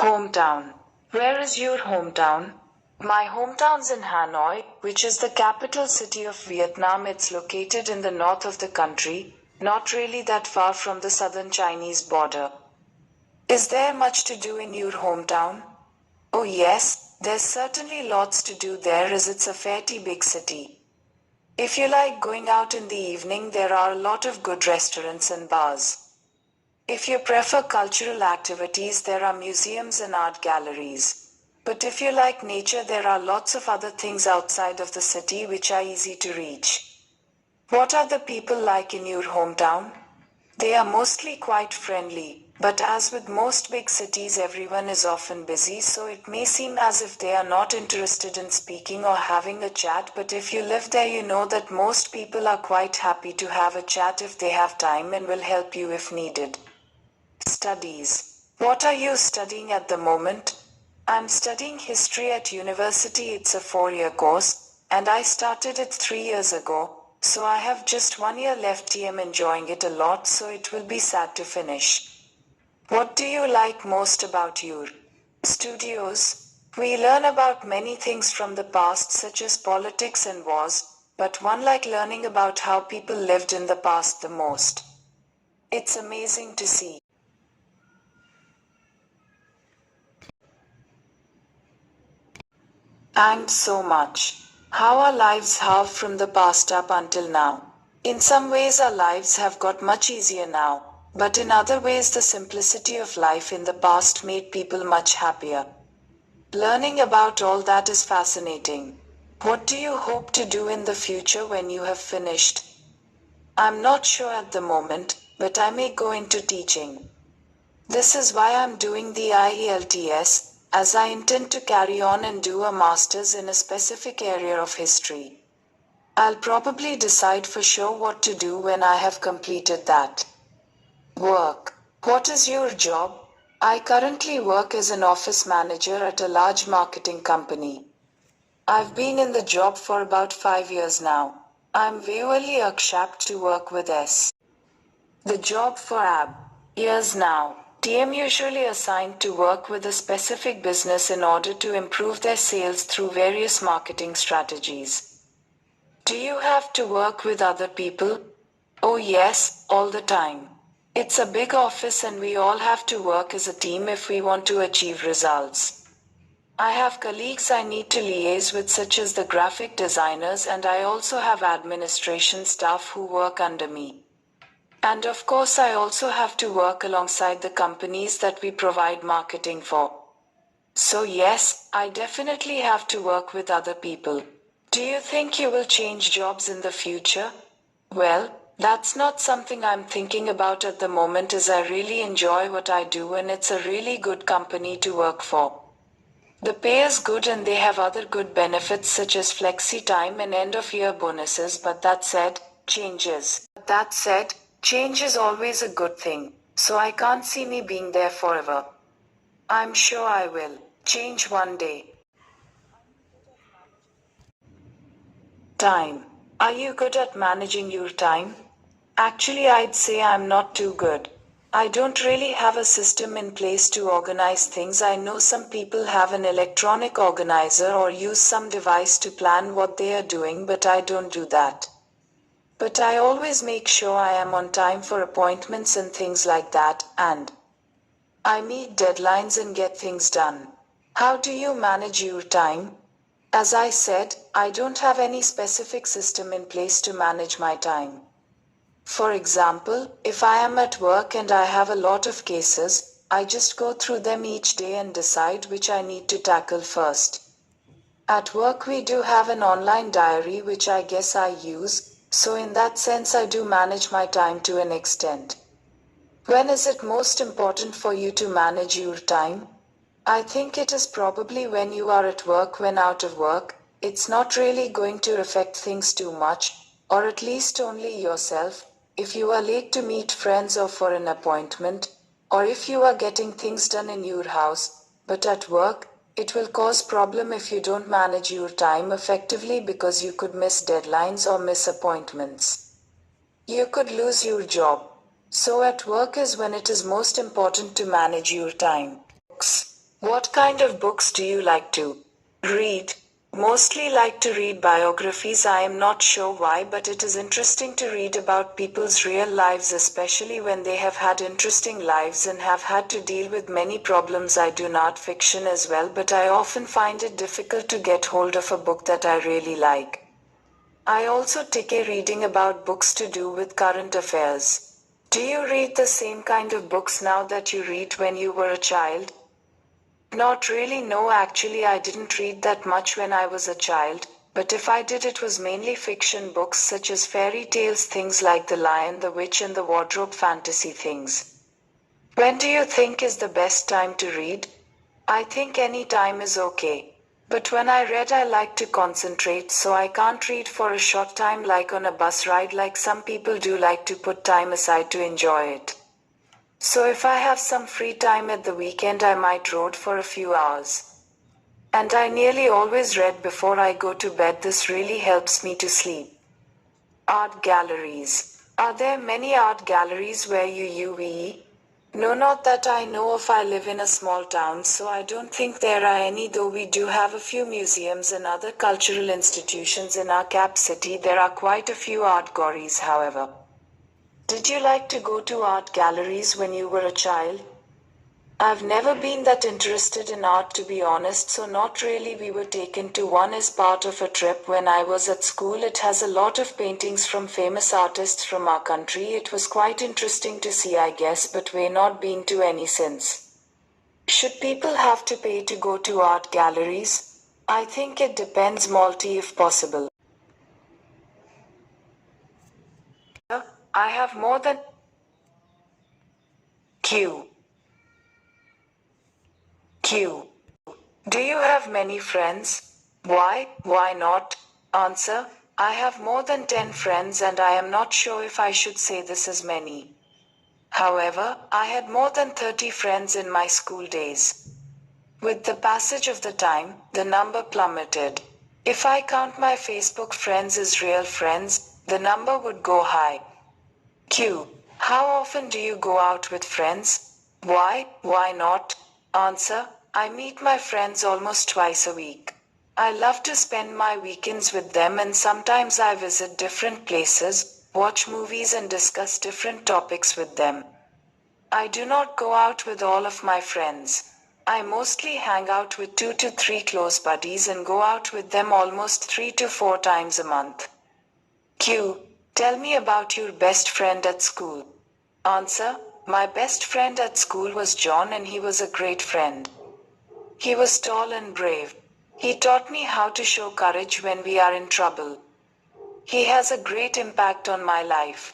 Hometown. Where is your hometown? My hometown's in Hanoi, which is the capital city of Vietnam. It's located in the north of the country, not really that far from the southern Chinese border. Is there much to do in your hometown? Oh yes, there's certainly lots to do there as it's a fairly big city. If you like going out in the evening, there are a lot of good restaurants and bars. If you prefer cultural activities, there are museums and art galleries. But if you like nature, there are lots of other things outside of the city which are easy to reach. What are the people like in your hometown? They are mostly quite friendly, but as with most big cities, everyone is often busy, so it may seem as if they are not interested in speaking or having a chat, but if you live there, you know that most people are quite happy to have a chat if they have time and will help you if needed. Studies. What are you studying at the moment? I'm studying history at university. It's a 4-year course, and I started it 3 years ago. So I have just 1 year left. I'm enjoying it a lot, so it will be sad to finish. What do you like most about your studios? We learn about many things from the past, such as politics and wars, but one like learning about how people lived in the past the most. It's amazing to see. Thanks so much. How our lives have from the past up until now. In some ways, our lives have got much easier now, but in other ways, the simplicity of life in the past made people much happier. Learning about all that is fascinating. What do you hope to do in the future when you have finished? I'm not sure at the moment, but I may go into teaching. This is why I'm doing the IELTS, as I intend to carry on and do a master's in a specific area of history. I'll probably decide for sure what to do when I have completed that. Work. What is your job? I currently work as an office manager at a large marketing company. I've been in the job for about 5 years now. I'm really excited to work with S. The job for years now. TM usually assigned to work with a specific business in order to improve their sales through various marketing strategies. Do you have to work with other people? Oh yes, all the time. It's a big office and we all have to work as a team if we want to achieve results. I have colleagues I need to liaise with, such as the graphic designers, and I also have administration staff who work under me. And of course, I also have to work alongside the companies that we provide marketing for. So yes, I definitely have to work with other people. Do you think you will change jobs in the future? Well, that's not something I'm thinking about at the moment, as I really enjoy what I do and it's a really good company to work for. The pay is good and they have other good benefits such as flexi time and end of year bonuses, but that said, change is always a good thing, so I can't see me being there forever. I'm sure I will change one day. Time. Are you good at managing your time? Actually, I'd say I'm not too good. I don't really have a system in place to organize things. I know some people have an electronic organizer or use some device to plan what they are doing, but I don't do that. But I always make sure I am on time for appointments and things like that, and I meet deadlines and get things done. How do you manage your time? As I said, I don't have any specific system in place to manage my time. For example, if I am at work and I have a lot of cases, I just go through them each day and decide which I need to tackle first. At work we do have an online diary which I guess I use, so in that sense I do manage my time to an extent. When is it most important for you to manage your time? I think it is probably when you are at work. When out of work, it's not really going to affect things too much, or at least only yourself. If you are late to meet friends or for an appointment, or if you are getting things done in your house, but at work, it will cause problem if you don't manage your time effectively, because you could miss deadlines or miss appointments. You could lose your job. So at work is when it is most important to manage your time. Books. What kind of books do you like to read? Mostly like to read biographies. I am not sure why, but it is interesting to read about people's real lives, especially when they have had interesting lives and have had to deal with many problems. I do not fiction as well, but I often find it difficult to get hold of a book that I really like. I also take a reading about books to do with current affairs. Do you read the same kind of books now that you read when you were a child? Not really, no, actually, I didn't read that much when I was a child, but if I did, it was mainly fiction books such as fairy tales, things like The Lion, the Witch, and the Wardrobe, fantasy things. When do you think is the best time to read? I think any time is okay. But when I read, I like to concentrate, so I can't read for a short time like on a bus ride, like some people do like to put time aside to enjoy it. So if I have some free time at the weekend, I might read for a few hours. And I nearly always read before I go to bed. This really helps me to sleep. Art galleries. Are there many art galleries where you UVE? No, not that I know of. I live in a small town, so I don't think there are any, though we do have a few museums and other cultural institutions in our cap city. There are quite a few art galleries, however. Did you like to go to art galleries when you were a child? I've never been that interested in art, to be honest, so not really. We were taken to one as part of a trip when I was at school. It has a lot of paintings from famous artists from our country. It was quite interesting to see, I guess, but we're not been to any since. Should people have to pay to go to art galleries? I think it depends, Malty, if possible. I have more than Q. Q. Do you have many friends? Why? Why not? Answer. I have more than 10 friends and I am not sure if I should say this as many. However, I had more than 30 friends in my school days. With the passage of the time, the number plummeted. If I count my Facebook friends as real friends, the number would go high. Q. How often do you go out with friends? Why? Why not? Answer. I meet my friends almost twice a week. I love to spend my weekends with them, and sometimes I visit different places, watch movies, and discuss different topics with them. I do not go out with all of my friends. I mostly hang out with 2 to 3 close buddies and go out with them almost 3 to 4 times a month. Q. Tell me about your best friend at school. Answer. My best friend at school was John, and he was a great friend. He was tall and brave. He taught me how to show courage when we are in trouble. He has a great impact on my life.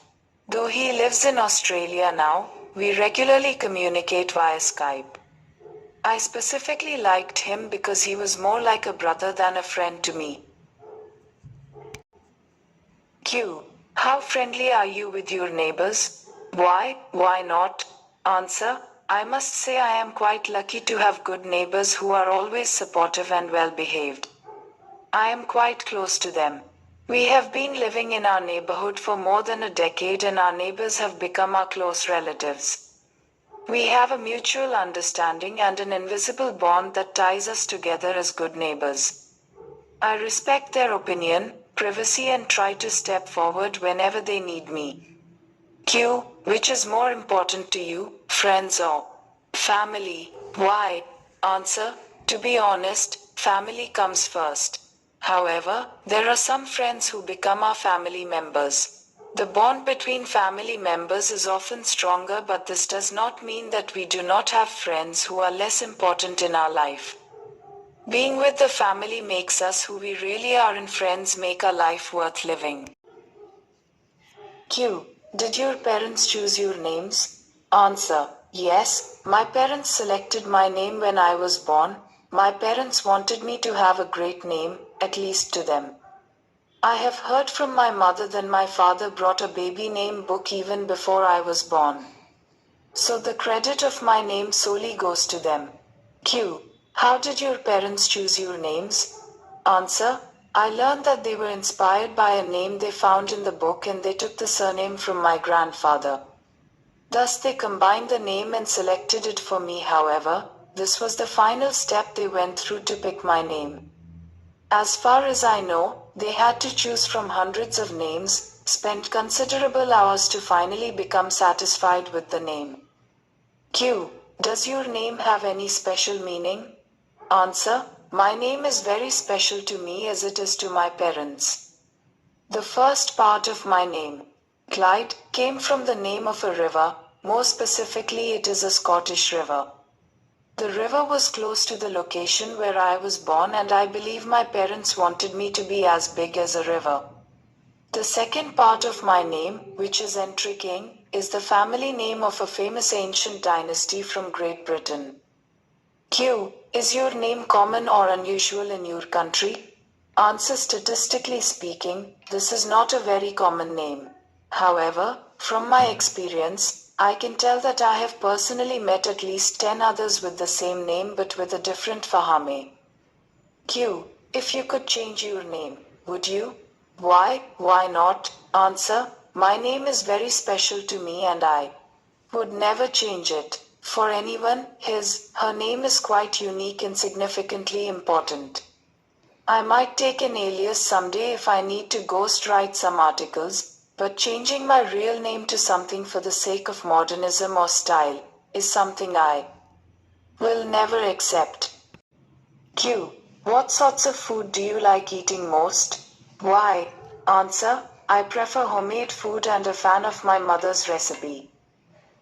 Though he lives in Australia now, we regularly communicate via Skype. I specifically liked him because he was more like a brother than a friend to me. Q. How friendly are you with your neighbors? Why? Why not? Answer. I must say I am quite lucky to have good neighbors who are always supportive and well behaved. I am quite close to them. We have been living in our neighborhood for more than a decade, and our neighbors have become our close relatives. We have a mutual understanding and an invisible bond that ties us together as good neighbors. I respect their opinion, privacy, and try to step forward whenever they need me. Q. Which is more important to you, friends or family? Why? Answer. To be honest, family comes first. However, there are some friends who become our family members. The bond between family members is often stronger, but this does not mean that we do not have friends who are less important in our life. Being with the family makes us who we really are, and friends make our life worth living. Q. Did your parents choose your names? Answer. Yes, my parents selected my name when I was born. My parents wanted me to have a great name, at least to them. I have heard from my mother that my father brought a baby name book even before I was born. So the credit of my name solely goes to them. Q. How did your parents choose your names? Answer. I learned that they were inspired by a name they found in the book, and they took the surname from my grandfather. Thus they combined the name and selected it for me. However, this was the final step they went through to pick my name. As far as I know, they had to choose from hundreds of names, spent considerable hours to finally become satisfied with the name. Q. Does your name have any special meaning? Answer. My name is very special to me as it is to my parents. The first part of my name, Clyde, came from the name of a river, more specifically it is a Scottish river. The river was close to the location where I was born and I believe my parents wanted me to be as big as a river. The second part of my name, which is Entriking, is the family name of a famous ancient dynasty from Great Britain. Q. Is your name common or unusual in your country? Answer. Statistically speaking, this is not a very common name. However, from my experience, I can tell that I have personally met at least 10 others with the same name but with a different Fahame. Q. If you could change your name, would you? Why? Why not? Answer. My name is very special to me and I would never change it. For anyone, her name is quite unique and significantly important. I might take an alias someday if I need to ghostwrite some articles, but changing my real name to something for the sake of modernism or style is something I will never accept. Q. What sorts of food do you like eating most? Why? Answer. I prefer homemade food and a fan of my mother's recipe.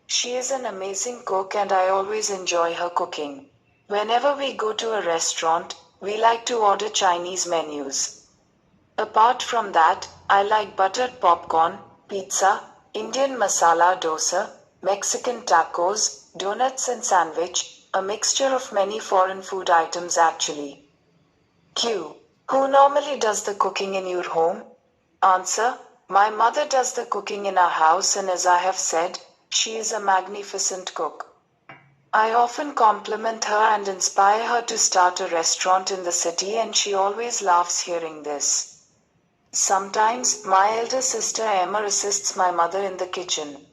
She is an amazing cook and I always enjoy her cooking. Whenever we go to a restaurant, we like to order Chinese menus. Apart from that, I like buttered popcorn, pizza, Indian masala dosa, Mexican tacos, donuts and sandwich, a mixture of many foreign food items actually. Q. Who normally does the cooking in your home? Answer. My mother does the cooking in our house and as I have said, she is a magnificent cook. I often compliment her and inspire her to start a restaurant in the city and she always laughs hearing this. Sometimes, my elder sister Emma assists my mother in the kitchen.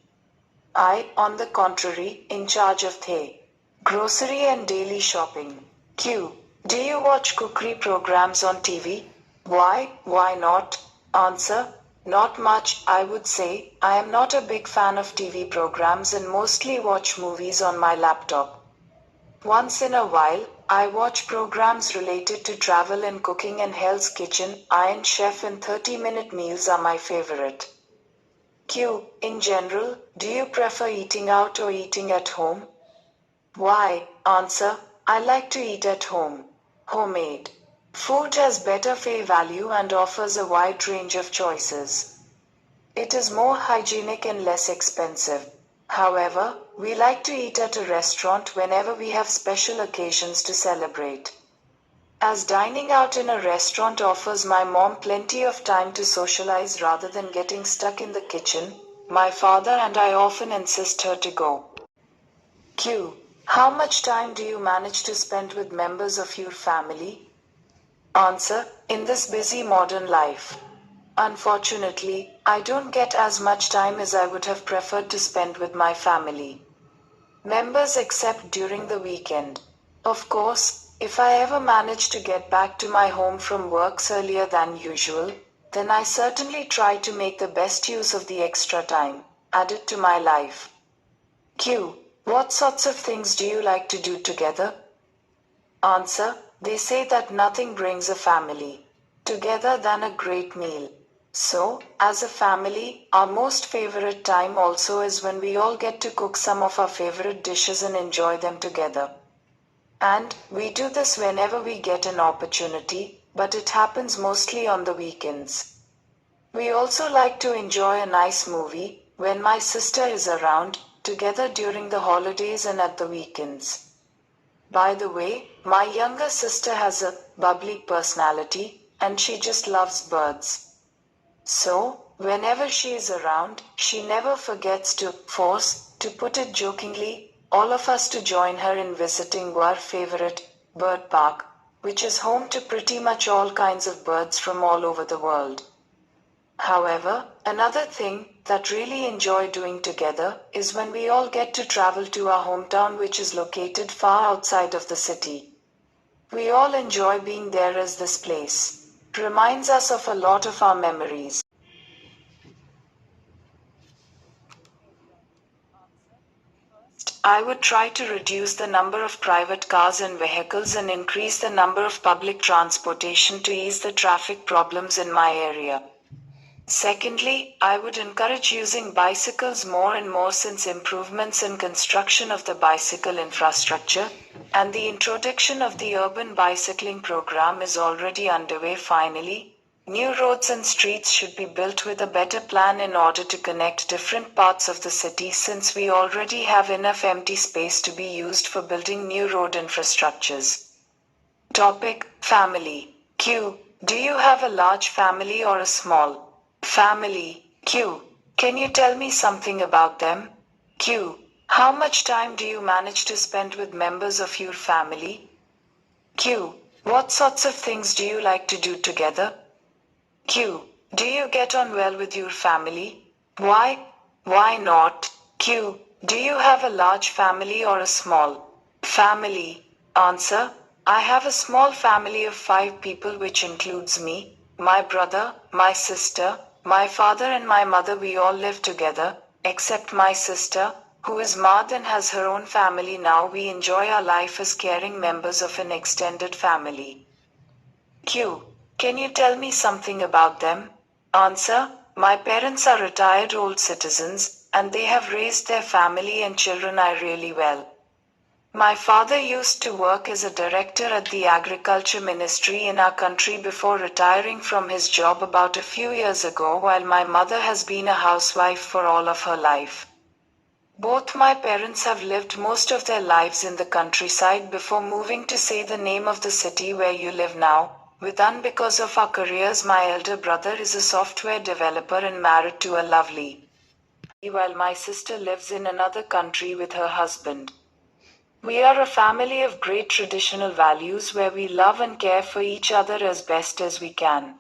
I, on the contrary, in charge of the grocery and daily shopping. Q. Do you watch cookery programs on TV? Why? Why not? Answer. Not much, I would say. I am not a big fan of TV programs and mostly watch movies on my laptop. Once in a while, I watch programs related to travel and cooking and Hell's Kitchen, Iron Chef and 30-minute meals are my favorite. Q. In general, do you prefer eating out or eating at home? Why? Answer. I like to eat at home. Homemade food has better value and offers a wide range of choices. It is more hygienic and less expensive. However, we like to eat at a restaurant whenever we have special occasions to celebrate. As dining out in a restaurant offers my mom plenty of time to socialize rather than getting stuck in the kitchen, my father and I often insist her to go. Q. How much time do you manage to spend with members of your family? Answer. In this busy modern life, unfortunately, I don't get as much time as I would have preferred to spend with my family members except during the weekend. Of course, if I ever manage to get back to my home from work earlier than usual, then I certainly try to make the best use of the extra time added to my life. Q. What sorts of things do you like to do together? Answer. They say that nothing brings a family together than a great meal. So, as a family, our most favorite time also is when we all get to cook some of our favorite dishes and enjoy them together. And we do this whenever we get an opportunity, but it happens mostly on the weekends. We also like to enjoy a nice movie, when my sister is around, together during the holidays and at the weekends. By the way, my younger sister has a bubbly personality, and she just loves birds. So, whenever she is around, she never forgets to force, to put it jokingly, all of us to join her in visiting our favorite bird park, which is home to pretty much all kinds of birds from all over the world. However, another thing that really enjoy doing together is when we all get to travel to our hometown, which is located far outside of the city. We all enjoy being there as this place reminds us of a lot of our memories. I would try to reduce the number of private cars and vehicles and increase the number of public transportation to ease the traffic problems in my area. Secondly, I would encourage using bicycles more and more since improvements in construction of the bicycle infrastructure and the introduction of the urban bicycling program is already underway. Finally, new roads and streets should be built with a better plan in order to connect different parts of the city since we already have enough empty space to be used for building new road infrastructures. Topic: Family. Q. Do you have a large family or a small family? Q. Can you tell me something about them? Q. How much time do you manage to spend with members of your family? Q. What sorts of things do you like to do together? Q. Do you get on well with your family? Why? Why not? Q. Do you have a large family or a small family? Answer. I have a small family of 5 people, which includes me, my brother, my sister, my father, and my mother. We all live together, except my sister, who is married and has her own family now. We enjoy our life as caring members of an extended family. Q. Can you tell me something about them? Answer. My parents are retired old citizens, and they have raised their family and children really well. My father used to work as a director at the agriculture ministry in our country before retiring from his job about a few years ago, while my mother has been a housewife for all of her life. Both my parents have lived most of their lives in the countryside before moving to say the name of the city where you live now, Vidhan. Because of our careers, my elder brother is a software developer and married to a lovely, while my sister lives in another country with her husband. We are a family of great traditional values where we love and care for each other as best as we can.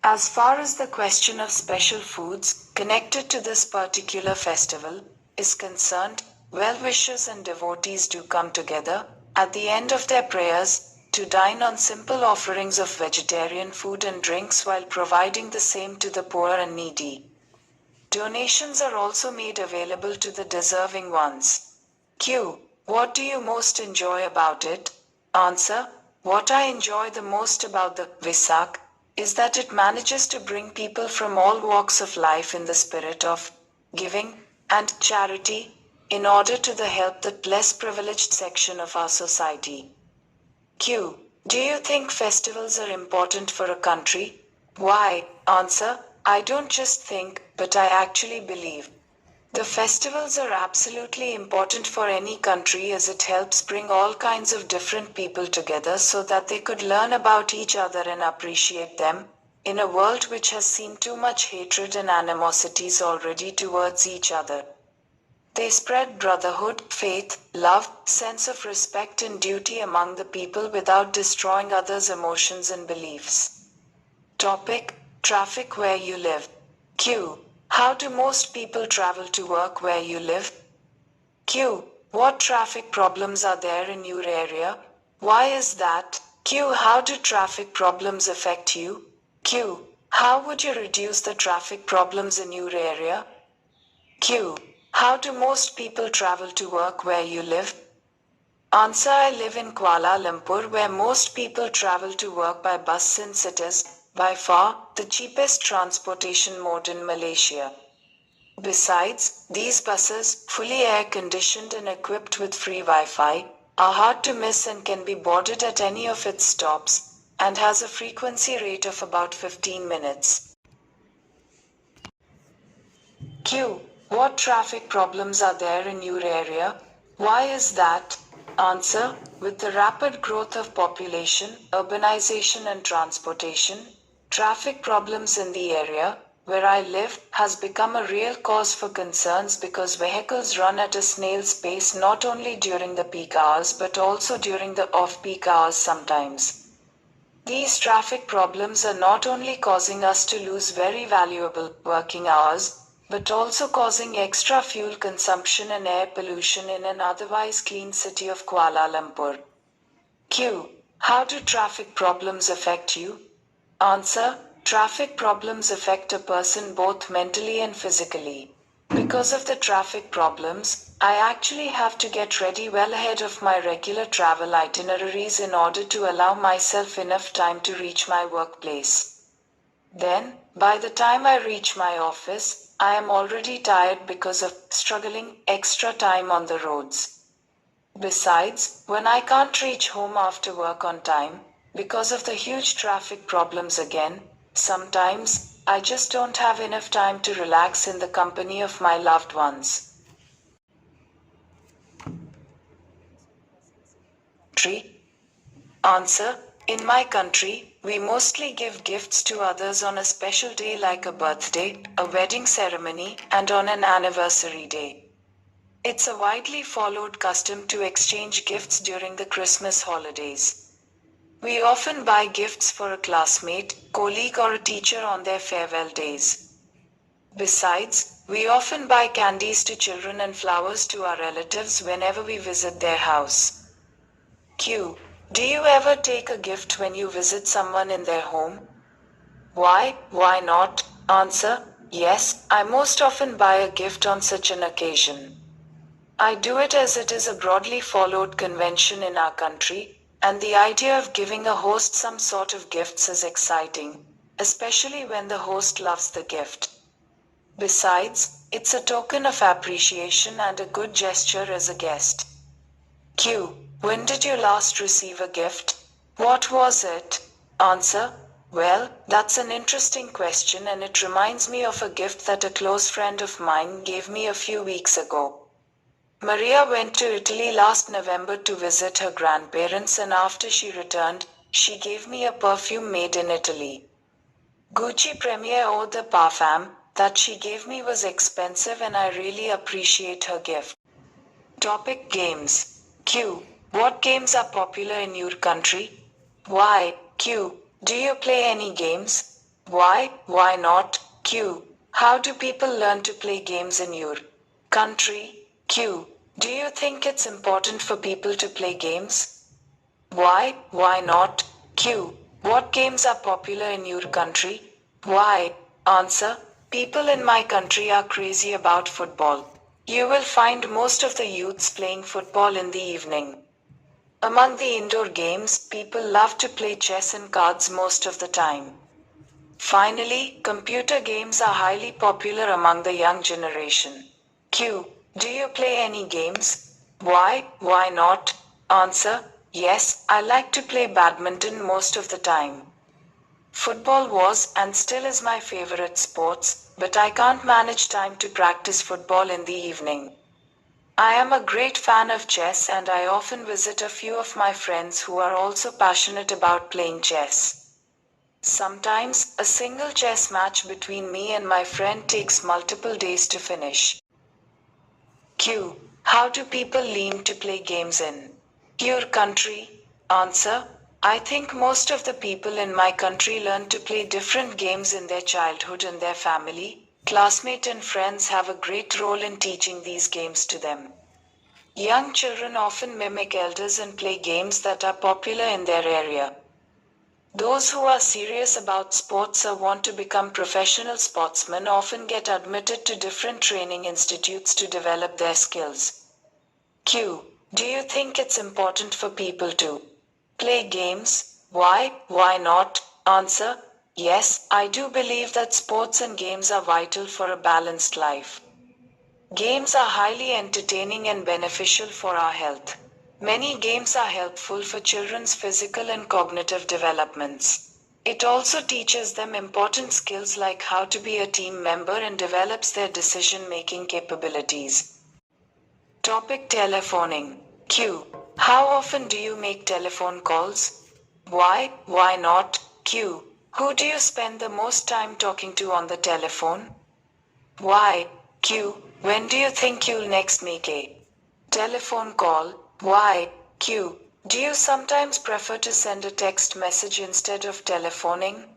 As far as the question of special foods connected to this particular festival is concerned, well-wishers and devotees do come together at the end of their prayers to dine on simple offerings of vegetarian food and drinks while providing the same to the poor and needy. Donations are also made available to the deserving ones. Q. What do you most enjoy about it? Answer. What I enjoy the most about the Visak is that it manages to bring people from all walks of life in the spirit of giving and charity in order to the help the less privileged section of our society. Q. Do you think festivals are important for a country? Why? Answer. I don't just think, but I actually believe. The festivals are absolutely important for any country as it helps bring all kinds of different people together so that they could learn about each other and appreciate them, in a world which has seen too much hatred and animosities already towards each other. They spread brotherhood, faith, love, sense of respect and duty among the people without destroying others' emotions and beliefs. Topic: Traffic where you live. Q. How do most people travel to work where you live? Q. What traffic problems are there in your area? Why is that? Q. How do traffic problems affect you? Q. How would you reduce the traffic problems in your area? Q. How do most people travel to work where you live? Answer. I live in Kuala Lumpur, where most people travel to work by bus since it is, by far, the cheapest transportation mode in Malaysia. Besides, these buses, fully air-conditioned and equipped with free Wi-Fi, are hard to miss and can be boarded at any of its stops, and has a frequency rate of about 15 minutes. Q. What traffic problems are there in your area? Why is that? Answer. With the rapid growth of population, urbanization and transportation, traffic problems in the area where I live has become a real cause for concerns because vehicles run at a snail's pace not only during the peak hours but also during the off-peak hours sometimes. These traffic problems are not only causing us to lose very valuable working hours, but also causing extra fuel consumption and air pollution in an otherwise clean city of Kuala Lumpur. Q. How do traffic problems affect you? Answer. Traffic problems affect a person both mentally and physically. Because of the traffic problems, I actually have to get ready well ahead of my regular travel itineraries in order to allow myself enough time to reach my workplace. Then, by the time I reach my office, I am already tired because of struggling extra time on the roads. Besides, when I can't reach home after work on time, because of the huge traffic problems again, sometimes I just don't have enough time to relax in the company of my loved ones. 3. Answer. In my country, we mostly give gifts to others on a special day like a birthday, a wedding ceremony, and on an anniversary day. It's a widely followed custom to exchange gifts during the Christmas holidays. We often buy gifts for a classmate, colleague, or a teacher on their farewell days. Besides, we often buy candies to children and flowers to our relatives whenever we visit their house. Q. Do you ever take a gift when you visit someone in their home? Why? Why not? Answer. Yes, I most often buy a gift on such an occasion. I do it as it is a broadly followed convention in our country, and the idea of giving a host some sort of gifts is exciting, especially when the host loves the gift. Besides, it's a token of appreciation and a good gesture as a guest. Q. When did you last receive a gift? What was it? Answer. Well, that's an interesting question, and it reminds me of a gift that a close friend of mine gave me a few weeks ago. Maria went to Italy last November to visit her grandparents, and after she returned, she gave me a perfume made in Italy. Gucci Premier Eau de Parfum that she gave me was expensive, and I really appreciate her gift. Topic: Games. Q. What games are popular in your country? Why? Q. Do you play any games? Why? Why not? Q. How do people learn to play games in your country? Q. Do you think it's important for people to play games? Why? Why not? Q. What games are popular in your country? Why? Answer. People in my country are crazy about football. You will find most of the youths playing football in the evening. Among the indoor games, people love to play chess and cards most of the time. Finally, computer games are highly popular among the young generation. Q. Do you play any games? Why? Why not? Answer. Yes, I like to play badminton most of the time. Football was and still is my favorite sports, but I can't manage time to practice football in the evening. I am a great fan of chess, and I often visit a few of my friends who are also passionate about playing chess. Sometimes, a single chess match between me and my friend takes multiple days to finish. Q. How do people learn to play games in your country? Answer. I think most of the people in my country learn to play different games in their childhood, and their family, classmates, and friends have a great role in teaching these games to them. Young children often mimic elders and play games that are popular in their area. Those who are serious about sports or want to become professional sportsmen often get admitted to different training institutes to develop their skills. Q. Do you think it's important for people to play games? Why? Why not? Answer. Yes, I do believe that sports and games are vital for a balanced life. Games are highly entertaining and beneficial for our health. Many games are helpful for children's physical and cognitive developments. It also teaches them important skills like how to be a team member and develops their decision-making capabilities. Topic: Telephoning. Q. How often do you make telephone calls? Why? Why not? Q. Who do you spend the most time talking to on the telephone? Why? Q. When do you think you'll next make a telephone call? Why? Q. Do you sometimes prefer to send a text message instead of telephoning?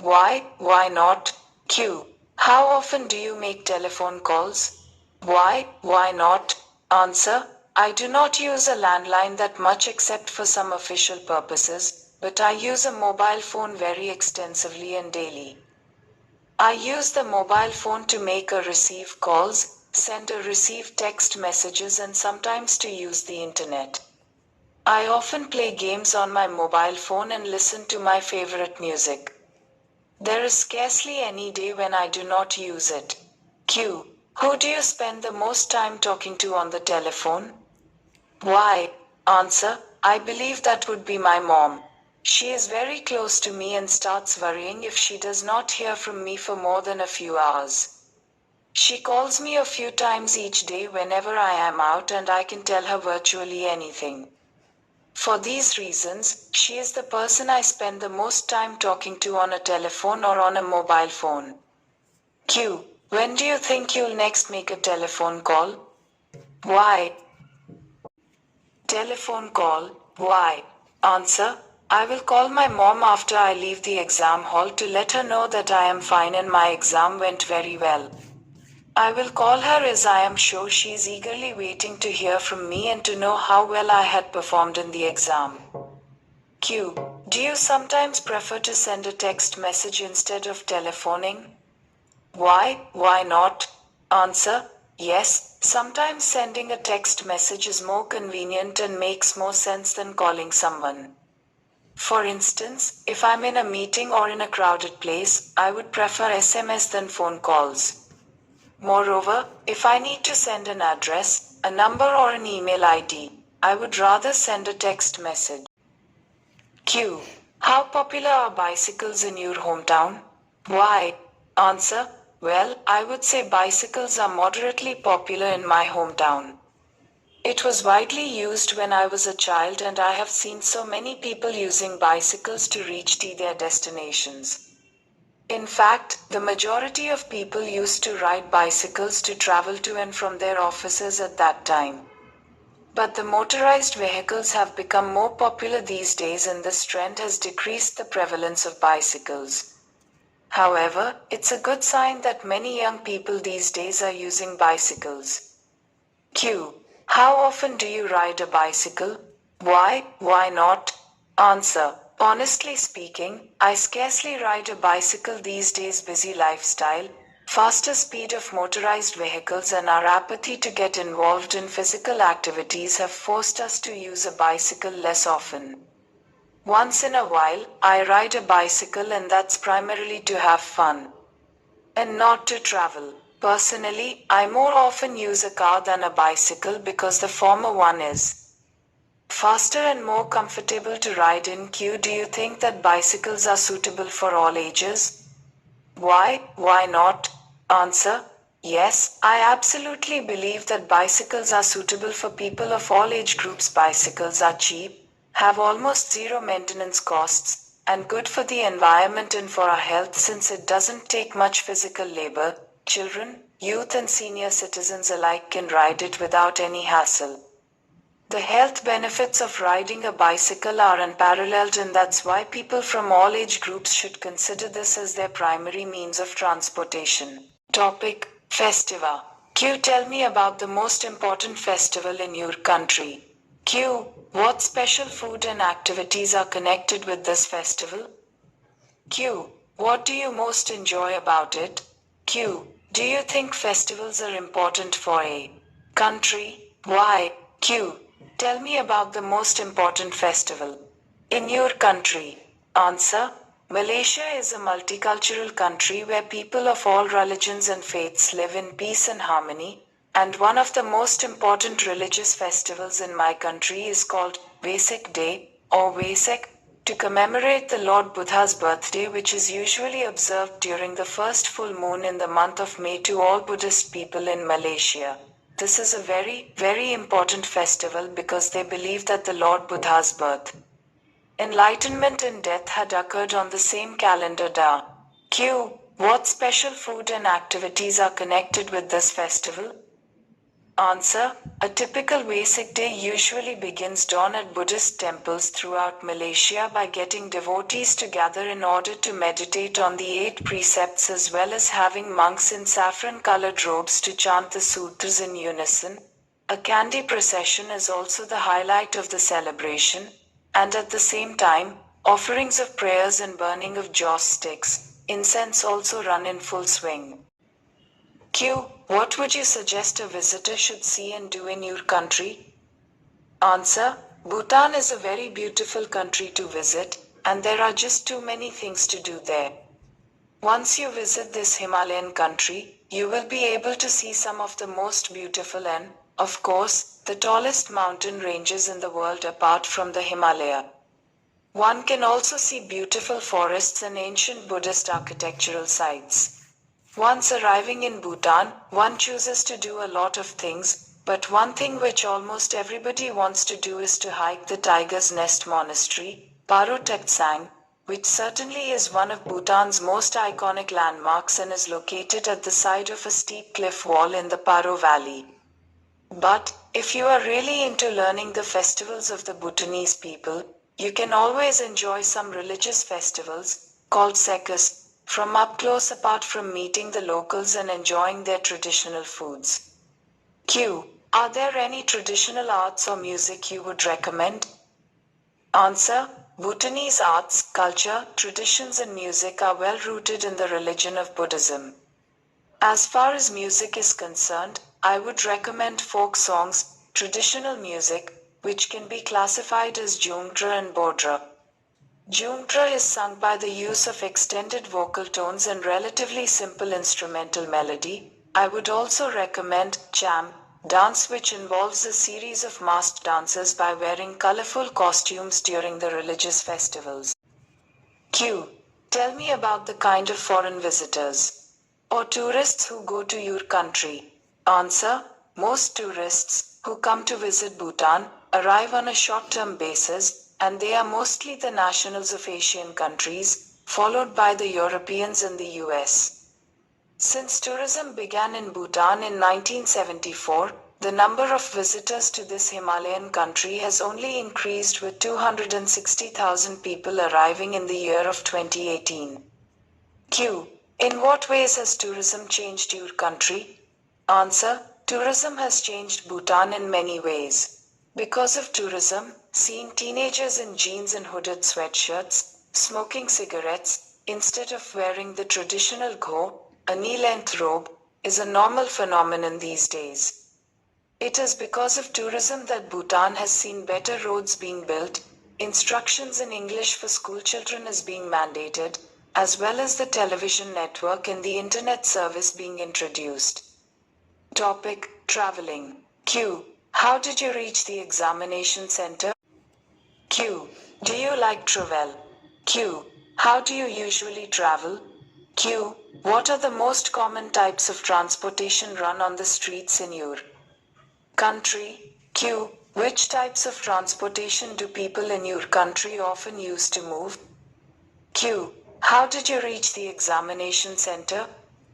Why? Why not? Q. How often do you make telephone calls? Why? Why not? Answer. I do not use a landline that much except for some official purposes, but I use a mobile phone very extensively and daily. I use the mobile phone to make or receive calls, send or receive text messages, and sometimes to use the internet. I often play games on my mobile phone and listen to my favorite music. There is scarcely any day when I do not use it. Q. Who do you spend the most time talking to on the telephone? Why? Answer. I believe that would be my mom. She is very close to me and starts worrying if she does not hear from me for more than a few hours. She calls me a few times each day whenever I am out, and I can tell her virtually anything. For these reasons, she is the person I spend the most time talking to on a telephone or on a mobile phone. Q. When do you think you'll next make a telephone call? Why? Telephone call. Why? Answer. I will call my mom after I leave the exam hall to let her know that I am fine and my exam went very well. I will call her as I am sure she is eagerly waiting to hear from me and to know how well I had performed in the exam. Q. Do you sometimes prefer to send a text message instead of telephoning? Why? Why not? Answer. Yes, sometimes sending a text message is more convenient and makes more sense than calling someone. For instance, if I'm in a meeting or in a crowded place, I would prefer SMS than phone calls. Moreover, if I need to send an address, a number or an email ID, I would rather send a text message. Q. How popular are bicycles in your hometown? Why? Answer. Well, I would say bicycles are moderately popular in my hometown. It was widely used when I was a child, and I have seen so many people using bicycles to reach their destinations. In fact, the majority of people used to ride bicycles to travel to and from their offices at that time. But the motorized vehicles have become more popular these days, and this trend has decreased the prevalence of bicycles. However, it's a good sign that many young people these days are using bicycles. Q. How often do you ride a bicycle? Why? Why not? Answer. Honestly speaking, I scarcely ride a bicycle these days. Busy lifestyle, faster speed of motorized vehicles, and our apathy to get involved in physical activities have forced us to use a bicycle less often. Once in a while, I ride a bicycle, and that's primarily to have fun and not to travel. Personally, I more often use a car than a bicycle because the former one is faster and more comfortable to ride in. Q. Do you think that bicycles are suitable for all ages? Why? Why not? Answer. Yes, I absolutely believe that bicycles are suitable for people of all age groups. Bicycles are cheap, have almost zero maintenance costs, and good for the environment and for our health since it doesn't take much physical labor. Children, youth, and senior citizens alike can ride it without any hassle. The health benefits of riding a bicycle are unparalleled, and that's why people from all age groups should consider this as their primary means of transportation. Topic: Festiva. Q. Tell me about the most important festival in your country. Q. What special food and activities are connected with this festival? Q. What do you most enjoy about it? Q. Do you think festivals are important for a country? Why? Q. Tell me about the most important festival in your country. Answer. Malaysia is a multicultural country where people of all religions and faiths live in peace and harmony, and one of the most important religious festivals in my country is called Vesak Day, or Vesak, to commemorate the Lord Buddha's birthday, which is usually observed during the first full moon in the month of May. To all Buddhist people in Malaysia, this is a very, very important festival because they believe that the Lord Buddha's birth, enlightenment, and death had occurred on the same calendar day. Q. What special food and activities are connected with this festival? Answer. A typical Vesak day usually begins dawn at Buddhist temples throughout Malaysia by getting devotees to gather in order to meditate on the 8 precepts as well as having monks in saffron-colored robes to chant the sutras in unison. A candy procession is also the highlight of the celebration, and at the same time, offerings of prayers and burning of joss sticks, incense also run in full swing. Q. What would you suggest a visitor should see and do in your country? Answer. Bhutan is a very beautiful country to visit, and there are just too many things to do there. Once you visit this Himalayan country, you will be able to see some of the most beautiful and, of course, the tallest mountain ranges in the world apart from the Himalaya. One can also see beautiful forests and ancient Buddhist architectural sites. Once arriving in Bhutan, one chooses to do a lot of things, but one thing which almost everybody wants to do is to hike the Tiger's Nest Monastery, Paro Taktsang, which certainly is one of Bhutan's most iconic landmarks and is located at the side of a steep cliff wall in the Paro Valley. But, if you are really into learning the festivals of the Bhutanese people, you can always enjoy some religious festivals, called Sekas, from up close apart from meeting the locals and enjoying their traditional foods. Q. Are there any traditional arts or music you would recommend? Answer. Bhutanese arts, culture, traditions and music are well rooted in the religion of Buddhism. As far as music is concerned, I would recommend folk songs, traditional music, which can be classified as Jungtra and Bodra. Jungtra is sung by the use of extended vocal tones and relatively simple instrumental melody. I would also recommend Cham, dance which involves a series of masked dancers by wearing colorful costumes during the religious festivals. Q. Tell me about the kind of foreign visitors or tourists who go to your country. Answer. Most tourists who come to visit Bhutan arrive on a short-term basis, and they are mostly the nationals of Asian countries, followed by the Europeans and the US. Since tourism began in Bhutan in 1974, the number of visitors to this Himalayan country has only increased with 260,000 people arriving in the year of 2018. Q. In what ways has tourism changed your country? Answer. Tourism has changed Bhutan in many ways. Because of tourism, seeing teenagers in jeans and hooded sweatshirts, smoking cigarettes, instead of wearing the traditional go, a knee-length robe, is a normal phenomenon these days. It is because of tourism that Bhutan has seen better roads being built, instructions in English for school children is being mandated, as well as the television network and the internet service being introduced. Topic: Traveling. Q. How did you reach the examination center? Q. Do you like travel? Q. How do you usually travel? Q. What are the most common types of transportation run on the streets in your country? Q. Which types of transportation do people in your country often use to move? Q. How did you reach the examination center?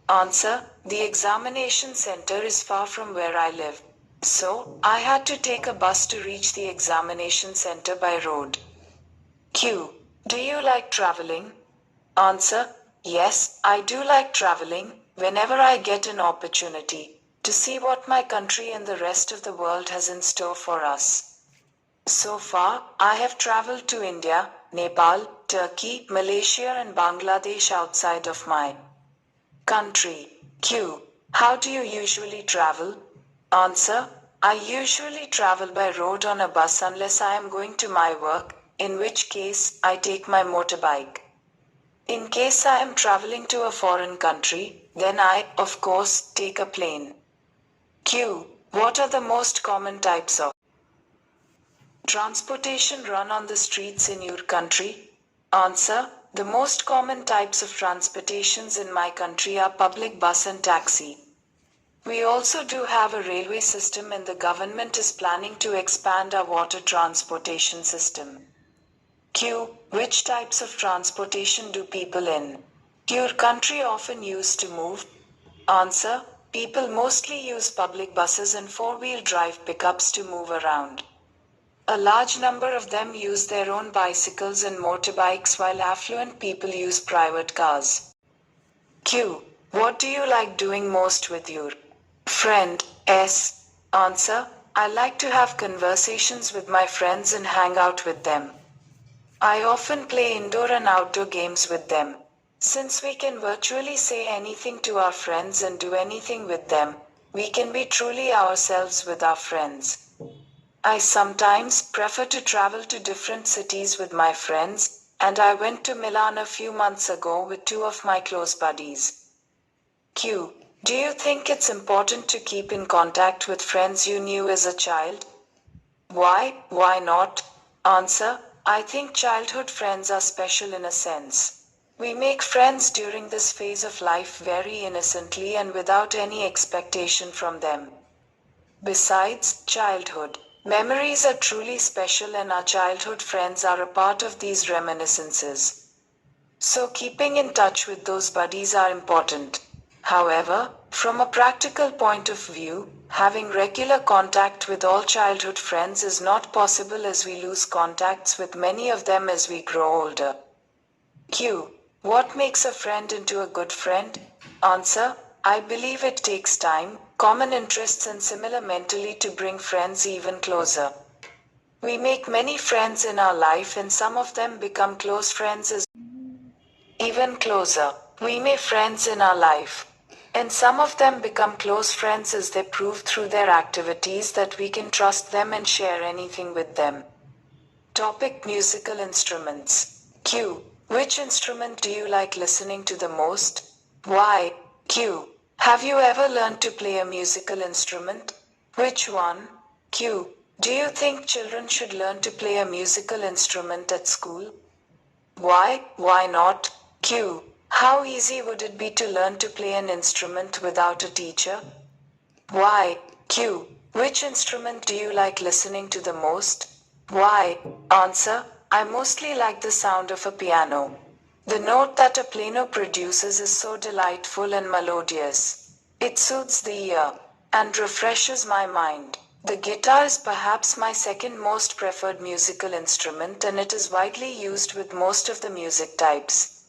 Answer. The examination center is far from where I live. So, I had to take a bus to reach the examination center by road. Q. Do you like traveling? Answer. Yes, I do like traveling, whenever I get an opportunity, to see what my country and the rest of the world has in store for us. So far, I have traveled to India, Nepal, Turkey, Malaysia and Bangladesh outside of my country. Q. How do you usually travel? Answer. I usually travel by road on a bus unless I am going to my work, in which case I take my motorbike. In case I am traveling to a foreign country, then I, of course, take a plane. Q. What are the most common types of transportation run on the streets in your country? Answer. The most common types of transportations in my country are public bus and taxi. We also do have a railway system and the government is planning to expand our water transportation system. Q. Which types of transportation do people in your country often use to move? Answer. People mostly use public buses and four-wheel drive pickups to move around. A large number of them use their own bicycles and motorbikes while affluent people use private cars. Q. What do you like doing most with your friend? S. Answer. I like to have conversations with my friends and hang out with them. I often play indoor and outdoor games with them. Since we can virtually say anything to our friends and do anything with them, we can be truly ourselves with our friends. I sometimes prefer to travel to different cities with my friends, and I went to Milan a few months ago with two of my close buddies. Q. Do you think it's important to keep in contact with friends you knew as a child? Why? Why not? Answer. I think childhood friends are special in a sense. We make friends during this phase of life very innocently and without any expectation from them. Besides, childhood memories are truly special and our childhood friends are a part of these reminiscences. So keeping in touch with those buddies are important. However, from a practical point of view, having regular contact with all childhood friends is not possible as we lose contacts with many of them as we grow older. Q. What makes a friend into a good friend? Answer. I believe it takes time, common interests and similar mentally to bring friends even closer. We make many friends in our life and some of them become close friends as even closer. We make friends in our life. And some of them become close friends as they prove through their activities that we can trust them and share anything with them. Topic musical instruments. Q. Which instrument do you like listening to the most? Why? Q. Have you ever learned to play a musical instrument? Which one? Q. Do you think children should learn to play a musical instrument at school? Why? Why not? Q. How easy would it be to learn to play an instrument without a teacher? Why? Q. Which instrument do you like listening to the most? Why? Answer. I mostly like the sound of a piano. The note that a piano produces is so delightful and melodious. It soothes the ear and refreshes my mind. The guitar is perhaps my second most preferred musical instrument and it is widely used with most of the music types.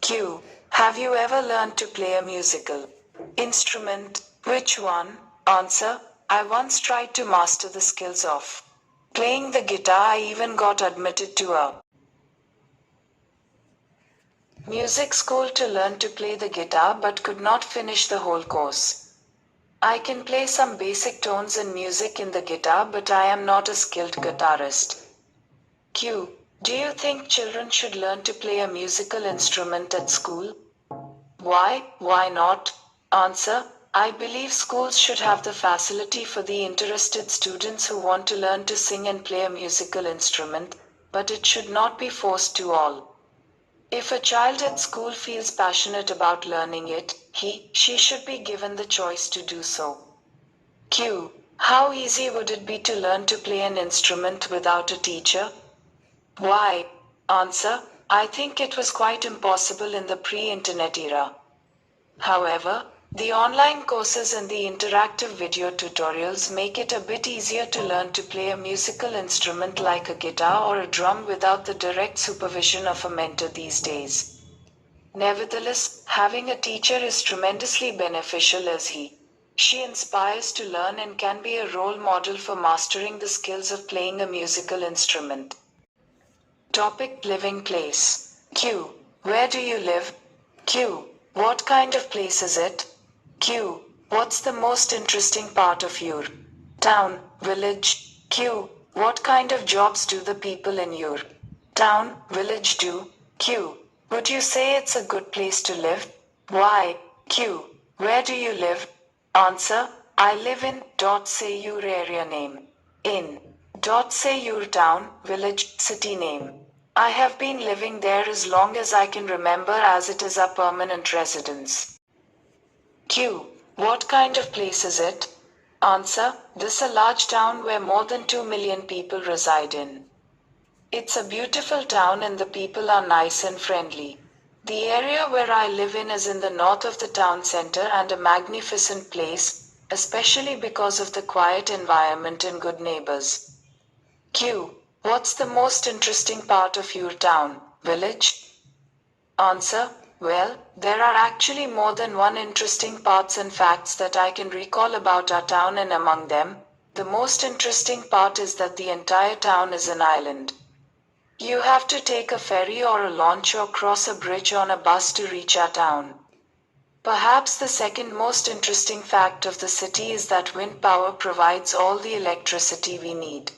Q. Have you ever learned to play a musical instrument? Which one? Answer. I once tried to master the skills of playing the guitar. I even got admitted to a music school to learn to play the guitar but could not finish the whole course. I can play some basic tones and music in the guitar but I am not a skilled guitarist. Q. Do you think children should learn to play a musical instrument at school? Why? Why not? Answer. I believe schools should have the facility for the interested students who want to learn to sing and play a musical instrument, but it should not be forced to all. If a child at school feels passionate about learning it, she should be given the choice to do so. Q. How easy would it be to learn to play an instrument without a teacher? Why? Answer. I think it was quite impossible in the pre-internet era. However, the online courses and the interactive video tutorials make it a bit easier to learn to play a musical instrument like a guitar or a drum without the direct supervision of a mentor these days. Nevertheless, having a teacher is tremendously beneficial as she inspires to learn and can be a role model for mastering the skills of playing a musical instrument. Topic living place. Q. Where do you live? Q. What kind of place is it? Q. What's the most interesting part of your town, village? Q. What kind of jobs do the people in your town, village do? Q. Would you say it's a good place to live? Why? Q. Where do you live? Answer. I live in. Say your area name. In. Say your town, village, city name. I have been living there as long as I can remember as it is our permanent residence. Q. What kind of place is it? Answer. This a large town where more than 2 million people reside in. It's a beautiful town and the people are nice and friendly. The area where I live in is in the north of the town center and a magnificent place, especially because of the quiet environment and good neighbors. Q. What's the most interesting part of your town, village? Answer. Well, there are actually more than one interesting parts and facts that I can recall about our town, and among them, the most interesting part is that the entire town is an island. You have to take a ferry or a launch or cross a bridge on a bus to reach our town. Perhaps the second most interesting fact of the city is that wind power provides all the electricity we need.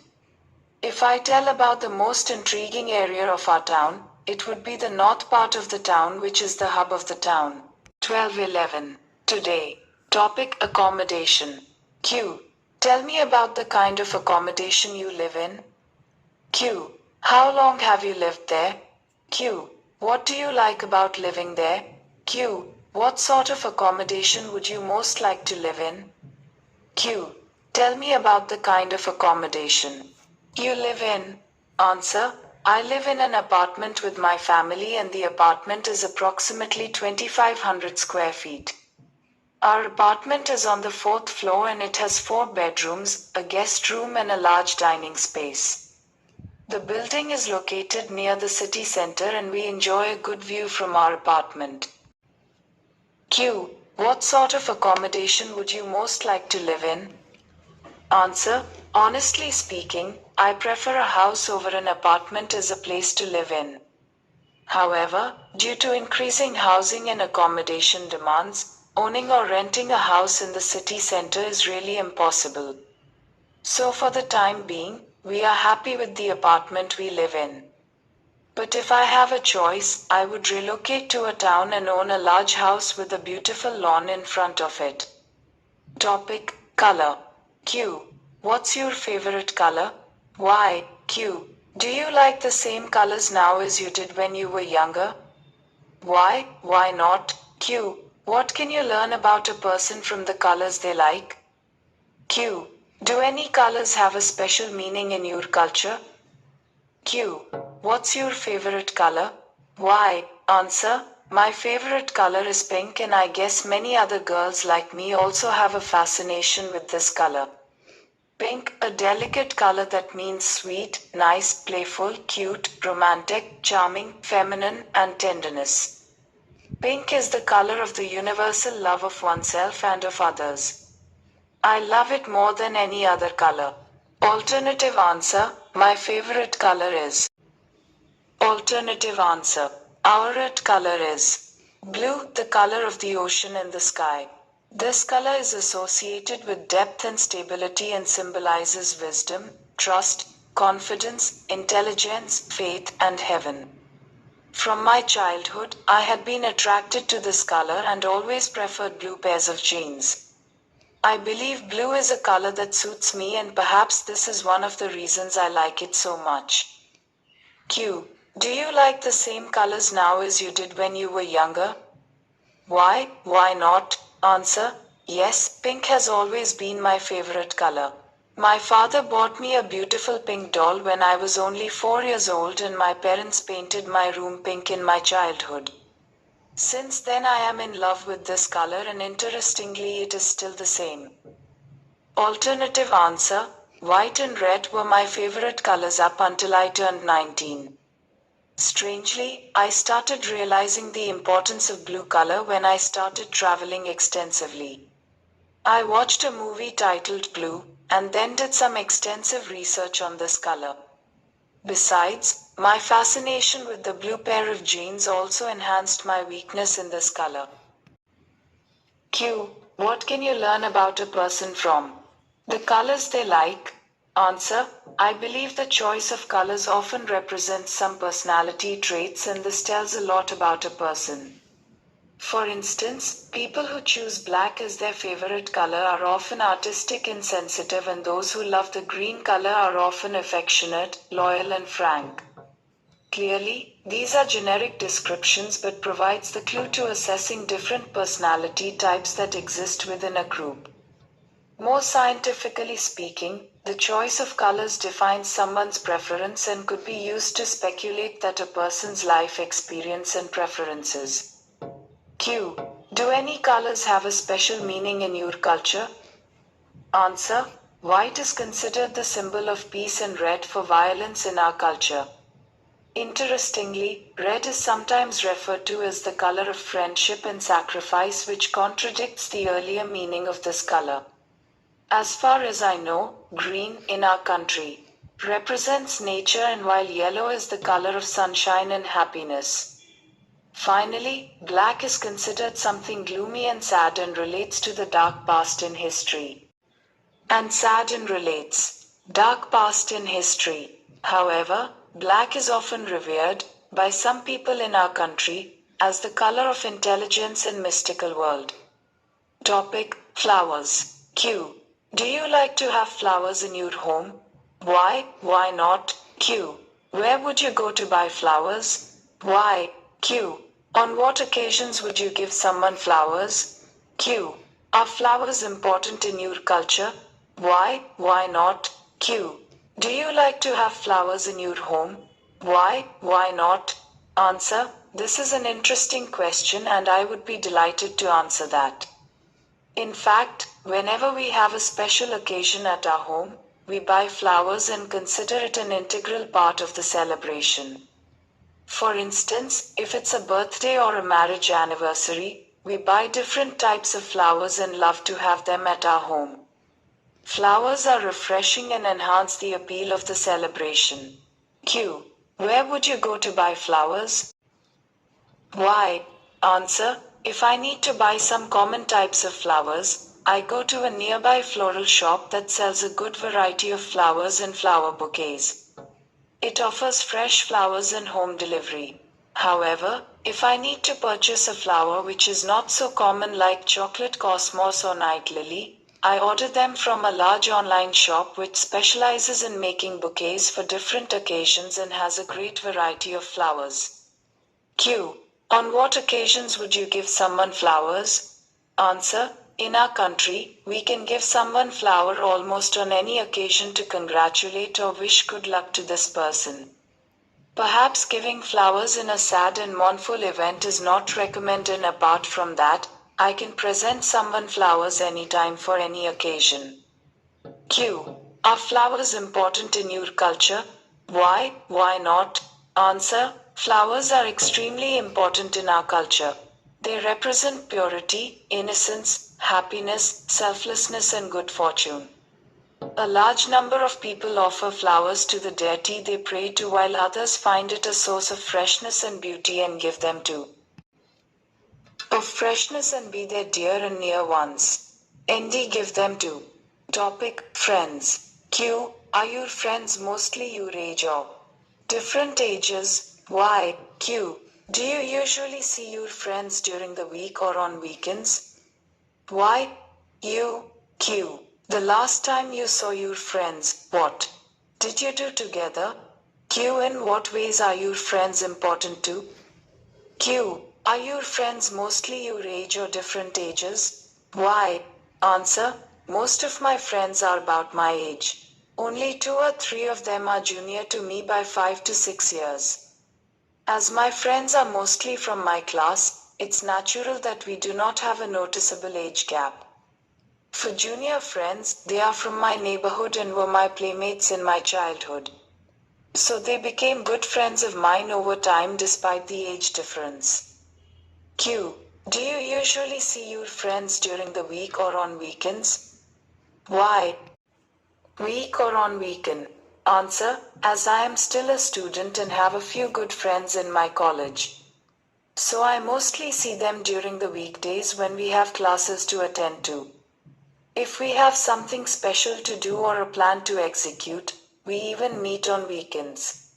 If I tell about the most intriguing area of our town, it would be the north part of the town, which is the hub of the town. 12:11. Today. Topic: accommodation. Q. Tell me about the kind of accommodation you live in. Q. How long have you lived there? Q. What do you like about living there? Q. What sort of accommodation would you most like to live in? Q. Tell me about the kind of accommodation you live in. Answer. I live in an apartment with my family, and the apartment is approximately 2,500 square feet. Our apartment is on the fourth floor and it has 4 bedrooms, a guest room, and a large dining space. The building is located near the city center and we enjoy a good view from our apartment. Q. What sort of accommodation would you most like to live in? Answer. Honestly speaking, I prefer a house over an apartment as a place to live in. However, due to increasing housing and accommodation demands, owning or renting a house in the city center is really impossible. So for the time being, we are happy with the apartment we live in. But if I have a choice, I would relocate to a town and own a large house with a beautiful lawn in front of it. Topic: color. Q. What's your favorite color? Why? Q. Do you like the same colors now as you did when you were younger? Why? Why not? Q. What can you learn about a person from the colors they like? Q. Do any colors have a special meaning in your culture? Q. What's your favorite color? Why? Answer. My favorite color is pink, and I guess many other girls like me also have a fascination with this color. Pink, a delicate color that means sweet, nice, playful, cute, romantic, charming, feminine, and tenderness. Pink is the color of the universal love of oneself and of others. I love it more than any other color. Alternative answer. My favorite color is. Alternative answer. Our red color is blue, the color of the ocean and the sky. This color is associated with depth and stability and symbolizes wisdom, trust, confidence, intelligence, faith, and heaven. From my childhood, I had been attracted to this color and always preferred blue pairs of jeans. I believe blue is a color that suits me, and perhaps this is one of the reasons I like it so much. Q. Do you like the same colors now as you did when you were younger? Why? Why not? Answer. Yes, pink has always been my favorite color. My father bought me a beautiful pink doll when I was only 4 years old, and my parents painted my room pink in my childhood. Since then I am in love with this color, and interestingly it is still the same. Alternative answer. White and red were my favorite colors up until I turned 19. Strangely, I started realizing the importance of blue color when I started traveling extensively. I watched a movie titled Blue, and then did some extensive research on this color. Besides, my fascination with the blue pair of jeans also enhanced my weakness in this color. Q. What can you learn about a person from the colors they like? Answer. I believe the choice of colors often represents some personality traits, and this tells a lot about a person. For instance, people who choose black as their favorite color are often artistic and sensitive, and those who love the green color are often affectionate, loyal, and frank. Clearly, these are generic descriptions but provides the clue to assessing different personality types that exist within a group. More scientifically speaking, The choice of colors defines someone's preference and could be used to speculate that a person's life experience and preferences. Q. Do any colors have a special meaning in your culture? Answer. White is considered the symbol of peace and red for violence in our culture. Interestingly, red is sometimes referred to as the color of friendship and sacrifice, which contradicts the earlier meaning of this color. As far as I know, green, in our country, represents nature, and while yellow is the color of sunshine and happiness. Finally, black is considered something gloomy and sad and relates to the dark past in history. And sad and relates. Dark past in history. However, black is often revered, by some people in our country, as the color of intelligence and mystical world. Topic: Flowers. Q. Do you like to have flowers in your home? Why? Why not? Q. Where would you go to buy flowers? Why? Q. On what occasions would you give someone flowers? Q. Are flowers important in your culture? Why? Why not? Q. Do you like to have flowers in your home? Why? Why not? Answer. This is an interesting question and I would be delighted to answer that. In fact, whenever we have a special occasion at our home, we buy flowers and consider it an integral part of the celebration. For instance, if it's a birthday or a marriage anniversary, we buy different types of flowers and love to have them at our home. Flowers are refreshing and enhance the appeal of the celebration. Q. Where would you go to buy flowers? Why? Answer. If I need to buy some common types of flowers, I go to a nearby floral shop that sells a good variety of flowers and flower bouquets. It offers fresh flowers and home delivery. However, if I need to purchase a flower which is not so common like chocolate cosmos or night lily, I order them from a large online shop which specializes in making bouquets for different occasions and has a great variety of flowers. Q. On what occasions would you give someone flowers? Answer. In our country, we can give someone flower almost on any occasion to congratulate or wish good luck to this person. Perhaps giving flowers in a sad and mournful event is not recommended, and apart from that, I can present someone flowers anytime for any occasion. Q. Are flowers important in your culture? Why? Why not? Answer. Flowers are extremely important in our culture. They represent purity, innocence, happiness, selflessness, and good fortune. A large number of people offer flowers to the deity they pray to, while others find it a source of freshness and beauty and give them to. Of freshness and be their dear and near ones. ND give them to. Topic: Friends. Q. Are your friends mostly your age or different ages? Why? Q. Do you usually see your friends during the week or on weekends? Why? Q. The last time you saw your friends, what did you do together? Q. In what ways are your friends important to? Q. Are your friends mostly your age or different ages? Why? Answer. Most of my friends are about my age. Only 2 or 3 of them are junior to me by 5 to 6 years. As my friends are mostly from my class, it's natural that we do not have a noticeable age gap. For junior friends, they are from my neighborhood and were my playmates in my childhood. So they became good friends of mine over time despite the age difference. Q. Do you usually see your friends during the week or on weekends? Why? Week or on weekend? Answer. As I am still a student and have a few good friends in my college. So I mostly see them during the weekdays when we have classes to attend to. If we have something special to do or a plan to execute, we even meet on weekends.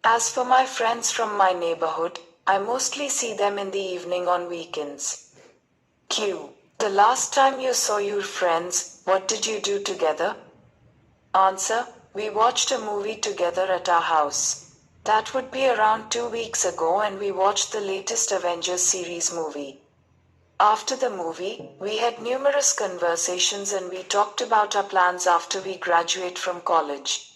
As for my friends from my neighborhood, I mostly see them in the evening on weekends. Q. The last time you saw your friends, what did you do together? Answer. We watched a movie together at our house. That would be around 2 weeks ago, and we watched the latest Avengers series movie. After the movie, we had numerous conversations and we talked about our plans after we graduate from college.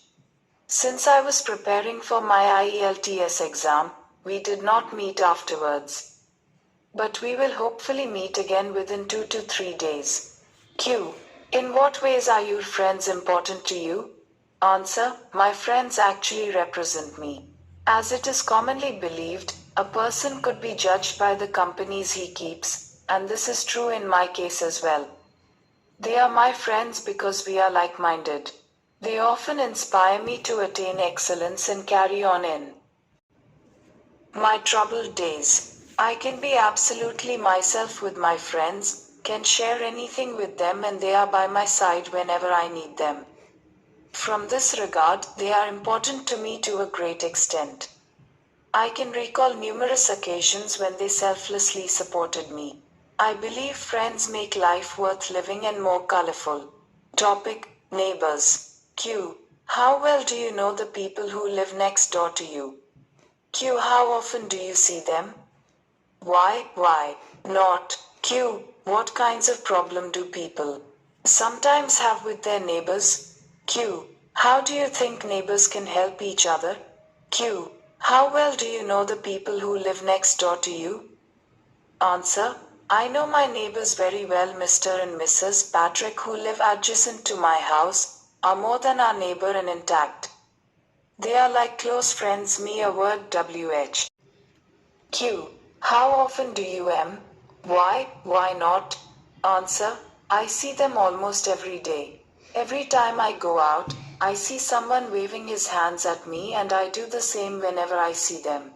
Since I was preparing for my IELTS exam, we did not meet afterwards. But we will hopefully meet again within 2 to 3 days. Q. In what ways are your friends important to you? Answer. My friends actually represent me. As it is commonly believed, a person could be judged by the companies he keeps, and this is true in my case as well. They are my friends because we are like minded. They often inspire me to attain excellence and carry on in my troubled days. I can be absolutely myself with my friends, can share anything with them, and they are by my side whenever I need them. From this regard, they are important to me to a great extent. I can recall numerous occasions when they selflessly supported me. I believe friends make life worth living and more colorful. Topic: Neighbors. Q. How well do you know the people who live next door to you? Q. How often do you see them? Why not? Q. What kinds of problem do people sometimes have with their neighbors? Q. How do you think neighbors can help each other? Q. How well do you know the people who live next door to you? Answer. I know my neighbors very well. Mr. and Mrs. Patrick, who live adjacent to my house, are more than our neighbor and intact. They are like close friends. Me a word WH. Q. How often do you Why not? Answer. I see them almost every day. Every time I go out, I see someone waving his hands at me, and I do the same whenever I see them.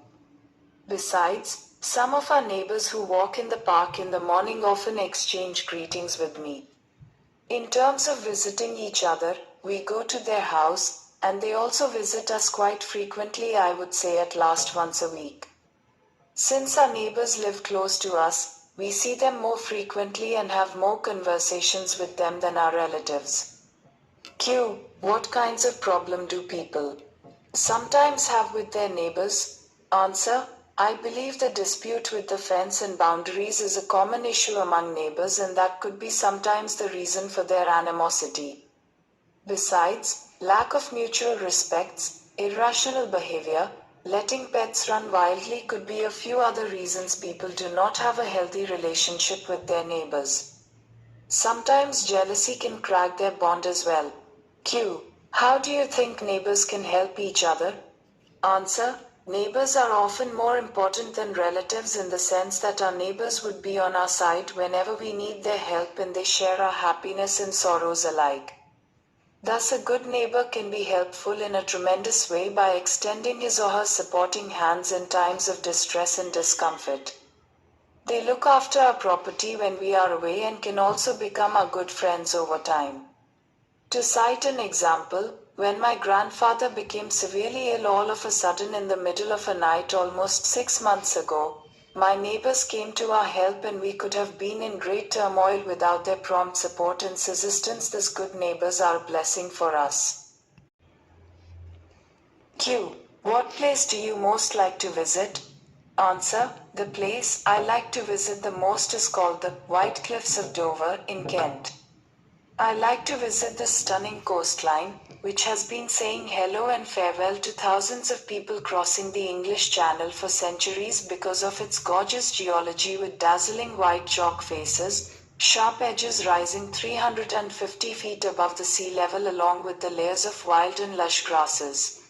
Besides, some of our neighbors who walk in the park in the morning often exchange greetings with me. In terms of visiting each other, we go to their house, and they also visit us quite frequently. I would say at least once a week. Since our neighbors live close to us, we see them more frequently and have more conversations with them than our relatives. Q. What kinds of problem do people sometimes have with their neighbors? Answer. I believe the dispute with the fence and boundaries is a common issue among neighbors, and that could be sometimes the reason for their animosity. Besides, lack of mutual respects, irrational behavior, letting pets run wildly could be a few other reasons people do not have a healthy relationship with their neighbors. Sometimes jealousy can crack their bond as well. Q. How do you think neighbors can help each other? Answer. Neighbors are often more important than relatives in the sense that our neighbors would be on our side whenever we need their help, and they share our happiness and sorrows alike. Thus, a good neighbor can be helpful in a tremendous way by extending his or her supporting hands in times of distress and discomfort. They look after our property when we are away and can also become our good friends over time. To cite an example, when my grandfather became severely ill all of a sudden in the middle of a night almost 6 months ago, my neighbors came to our help, and we could have been in great turmoil without their prompt support and assistance. These good neighbors are a blessing for us. Q. What place do you most like to visit? Answer. The place I like to visit the most is called the White Cliffs of Dover in Kent. I like to visit the stunning coastline, which has been saying hello and farewell to thousands of people crossing the English Channel for centuries because of its gorgeous geology with dazzling white chalk faces, sharp edges rising 350 feet above the sea level, along with the layers of wild and lush grasses.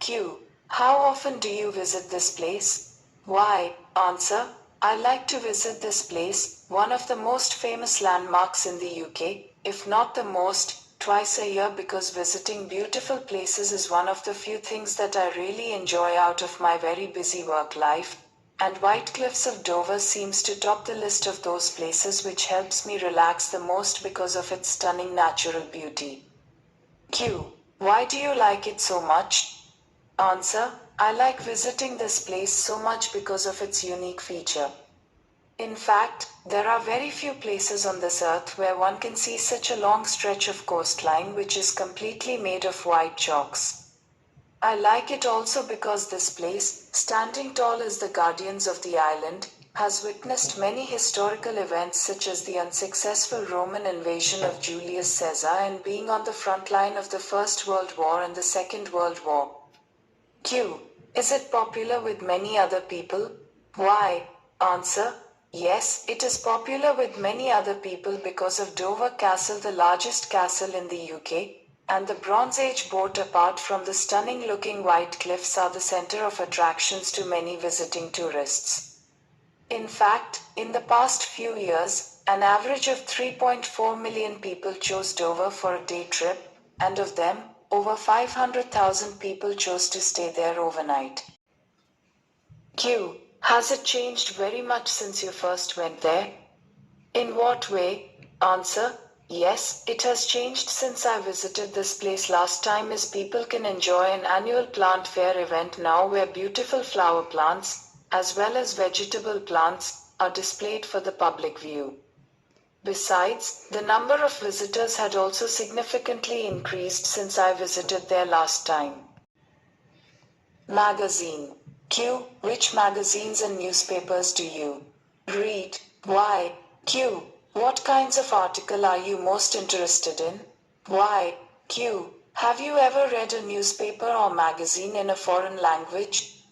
Q. How often do you visit this place? Why? Answer. I like to visit this place, one of the most famous landmarks in the UK, if not the most, twice a year, because visiting beautiful places is one of the few things that I really enjoy out of my very busy work life, and White Cliffs of Dover seems to top the list of those places which helps me relax the most because of its stunning natural beauty. Q. Why do you like it so much? Answer. I like visiting this place so much because of its unique feature. In fact, there are very few places on this earth where one can see such a long stretch of coastline which is completely made of white chalks. I like it also because this place, standing tall as the guardians of the island, has witnessed many historical events such as the unsuccessful Roman invasion of Julius Caesar and being on the front line of the First World War and the Second World War. Q. Is it popular with many other people? Why? Answer. Yes, it is popular with many other people because of Dover Castle, the largest castle in the UK, and the Bronze Age boat apart from the stunning looking white cliffs are the center of attractions to many visiting tourists. In fact, in the past few years, an average of 3.4 million people chose Dover for a day trip, and of them, over 500,000 people chose to stay there overnight. Q. Has it changed very much since you first went there? In what way? Answer. Yes, it has changed since I visited this place last time as people can enjoy an annual plant fair event now where beautiful flower plants, as well as vegetable plants, are displayed for the public view. Besides, the number of visitors had also significantly increased since I visited there last time. Magazine. Q. Which magazines and newspapers do you read? Why? Q. What kinds of article are you most interested in? Why? Q. Have you ever read a newspaper or magazine in a foreign language?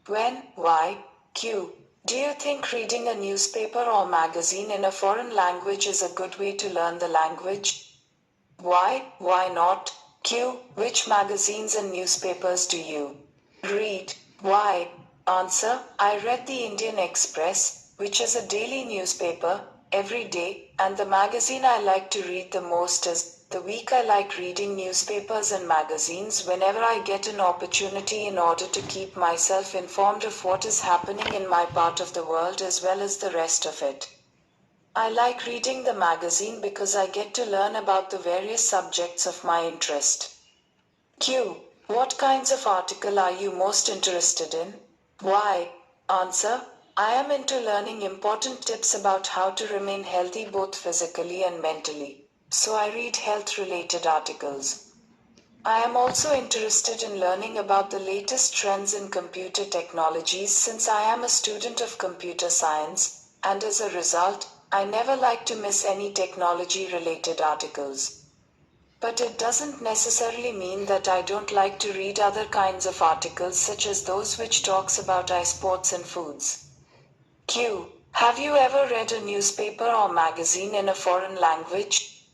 When? Why? Q. Do you think reading a newspaper or magazine in a foreign language is a good way to learn the language? Why? Why not? Q. Which magazines and newspapers do you read? Why? Answer. I read the Indian Express, which is a daily newspaper, every day, and the magazine I like to read the most is The Week. I like reading newspapers and magazines whenever I get an opportunity in order to keep myself informed of what is happening in my part of the world as well as the rest of it. I like reading the magazine because I get to learn about the various subjects of my interest. Q. What kinds of article are you most interested in? Why? Answer. I am into learning important tips about how to remain healthy both physically and mentally, so I read health related articles. I am also interested in learning about the latest trends in computer technologies since I am a student of computer science, and as a result, I never like to miss any technology related articles. But it doesn't necessarily mean that I don't like to read other kinds of articles such as those which talks about sports and foods. Q. Have you ever read a newspaper or magazine in a foreign language?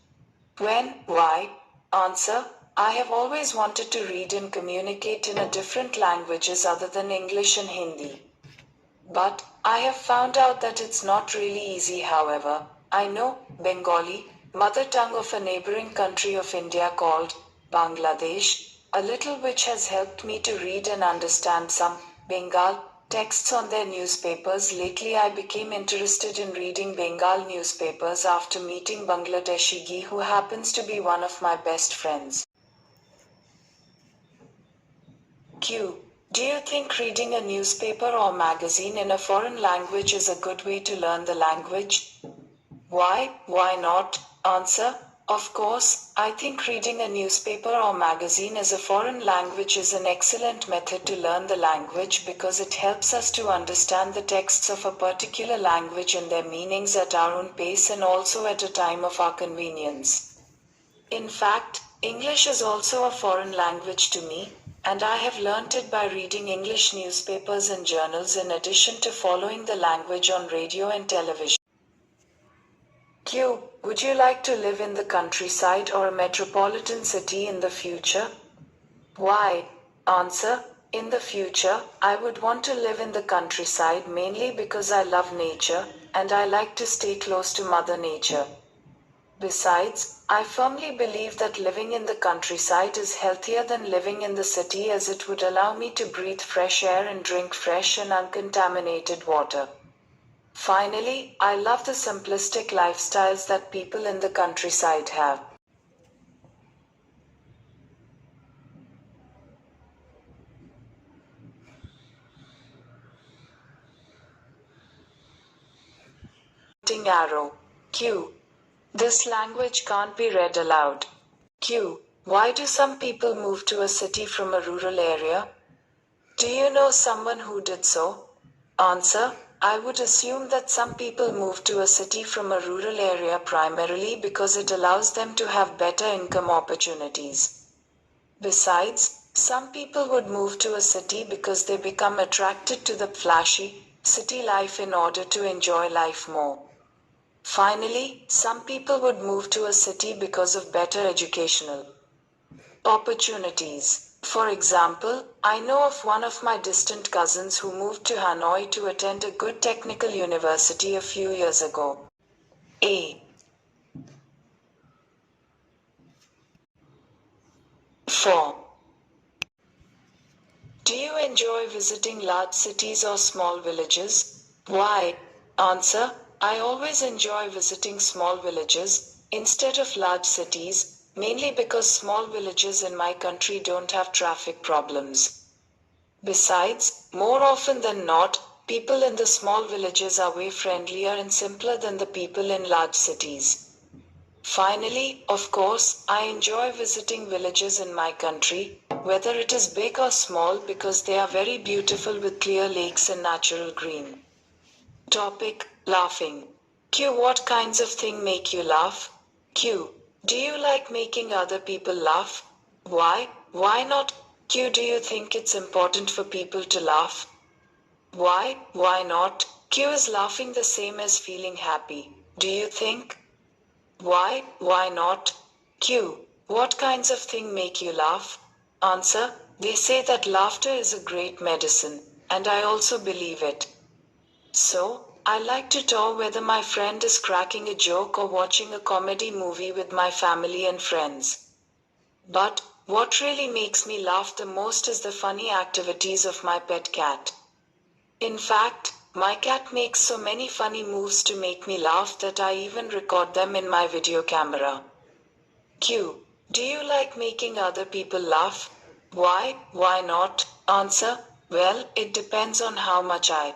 When? Why? Answer. I have always wanted to read and communicate in a different languages other than English and Hindi. But I have found out that it's not really easy. However, I know Bengali, mother tongue of a neighboring country of India called Bangladesh, a little, which has helped me to read and understand some Bengal texts on their newspapers. Lately I became interested in reading Bengal newspapers after meeting Bangladeshi Gi, who happens to be one of my best friends. Q. Do you think reading a newspaper or magazine in a foreign language is a good way to learn the language? Why? Why not? Answer. Of course, I think reading a newspaper or magazine as a foreign language is an excellent method to learn the language because it helps us to understand the texts of a particular language and their meanings at our own pace and also at a time of our convenience. In fact, English is also a foreign language to me, and I have learnt it by reading English newspapers and journals in addition to following the language on radio and television. Q. Would you like to live in the countryside or a metropolitan city in the future? Why? Answer. In the future, I would want to live in the countryside mainly because I love nature, and I like to stay close to Mother Nature. Besides, I firmly believe that living in the countryside is healthier than living in the city as it would allow me to breathe fresh air and drink fresh and uncontaminated water. Finally, I love the simplistic lifestyles that people in the countryside have. Arrow. Q. This language can't be read aloud. Q. Why do some people move to a city from a rural area? Do you know someone who did so? Answer. I would assume that some people move to a city from a rural area primarily because it allows them to have better income opportunities. Besides, some people would move to a city because they become attracted to the flashy, city life in order to enjoy life more. Finally, some people would move to a city because of better educational opportunities. For example, I know of one of my distant cousins who moved to Hanoi to attend a good technical university a few years ago. A. 4. Do you enjoy visiting large cities or small villages? Why? Answer: I always enjoy visiting small villages instead of large cities, mainly because small villages in my country don't have traffic problems. Besides, more often than not, people in the small villages are way friendlier and simpler than the people in large cities. Finally, of course, I enjoy visiting villages in my country, whether it is big or small, because they are very beautiful with clear lakes and natural green. Topic: laughing. Q. What kinds of things make you laugh? Q. Do you like making other people laugh? Why? Why not? Q. Do you think it's important for people to laugh? Why? Why not? Q. Is laughing the same as feeling happy? Do you think? Why? Why not? Q. What kinds of things make you laugh? Answer: they say that laughter is a great medicine, and I also believe it. So, I like to talk whether my friend is cracking a joke or watching a comedy movie with my family and friends. But, what really makes me laugh the most is the funny activities of my pet cat. In fact, my cat makes so many funny moves to make me laugh that I even record them in my video camera. Q. Do you like making other people laugh? Why? Why not? Answer: well, it depends on how much I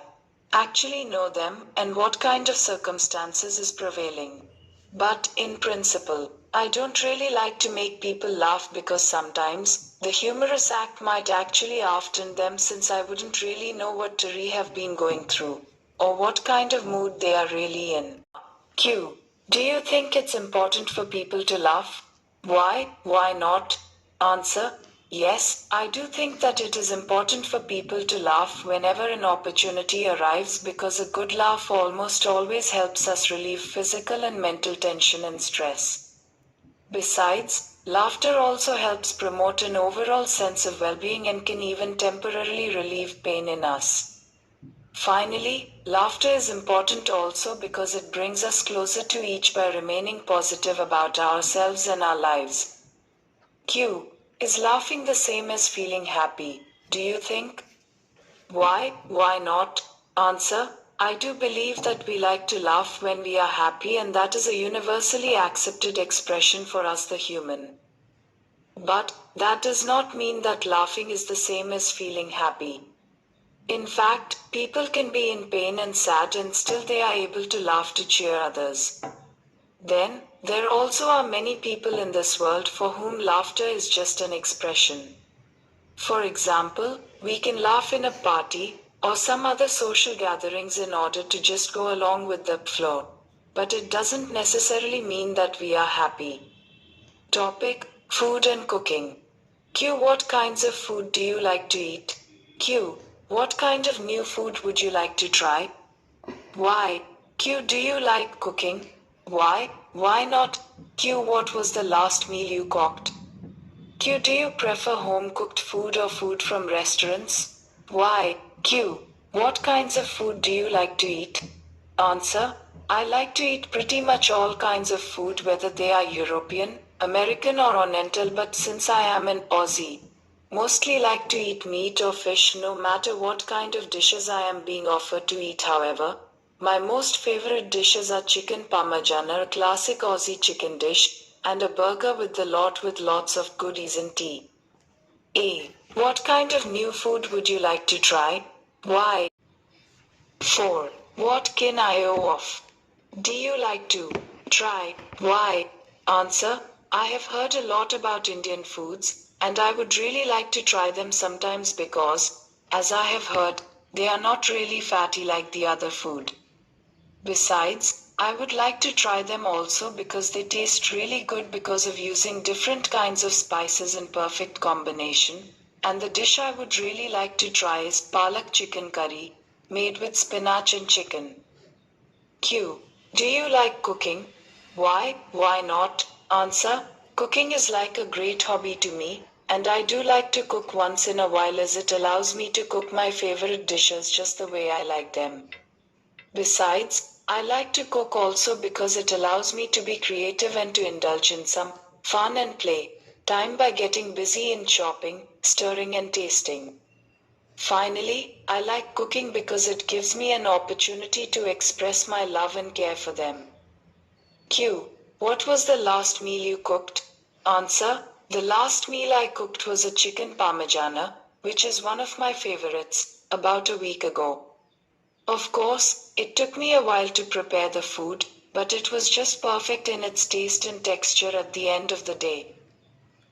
actually know them and what kind of circumstances is prevailing. But, in principle, I don't really like to make people laugh because sometimes the humorous act might actually offend them, since I wouldn't really know what they have been going through or what kind of mood they are really in. Q. Do you think it's important for people to laugh? Why? Why not? Answer: yes, I do think that it is important for people to laugh whenever an opportunity arrives, because a good laugh almost always helps us relieve physical and mental tension and stress. Besides, laughter also helps promote an overall sense of well-being and can even temporarily relieve pain in us. Finally, laughter is important also because it brings us closer to each by remaining positive about ourselves and our lives. Q. Is laughing the same as feeling happy? Do you think? Why? Why not? Answer: I do believe that we like to laugh when we are happy, and that is a universally accepted expression for us, the human. But that does not mean that laughing is the same as feeling happy. In fact, people can be in pain and sad and still they are able to laugh to cheer others. Then, there also are many people in this world for whom laughter is just an expression. For example, we can laugh in a party or some other social gatherings in order to just go along with the flow. But it doesn't necessarily mean that we are happy. Topic: food and cooking. Q. What kinds of food do you like to eat? Q. What kind of new food would you like to try? Why? Q. Do you like cooking? Why? Why not? Q. What was the last meal you cooked? Q. Do you prefer home cooked food or food from restaurants? Why? Q. What kinds of food do you like to eat? Answer: I like to eat pretty much all kinds of food, whether they are European, American or Oriental, but since I am an Aussie, mostly like to eat meat or fish no matter what kind of dishes I am being offered to eat. However, my most favorite dishes are chicken parmigiana, a classic Aussie chicken dish, and a burger with lots of goodies and tea. A. What kind of new food would you like to try? Why? 4. What can I of? Do you like to try? Why? Answer: I have heard a lot about Indian foods, and I would really like to try them sometimes because, as I have heard, They are not really fatty like the other food. Besides, I would like to try them also because they taste really good because of using different kinds of spices in perfect combination. And the dish I would really like to try is palak chicken curry, made with spinach and chicken. Q. Do you like cooking? Why? Why not? Answer. Cooking is like a great hobby to me, and I do like to cook once in a while as it allows me to cook my favorite dishes just the way I like them. Besides, I like to cook also because it allows me to be creative and to indulge in some fun and play time by getting busy in chopping, stirring, and tasting. Finally, I like cooking because it gives me an opportunity to express my love and care for them. Q. What was the last meal you cooked? Answer. The last meal I cooked was a chicken parmigiana, which is one of my favorites, about a week ago. Of course, it took me a while to prepare the food, but it was just perfect in its taste and texture at the end of the day.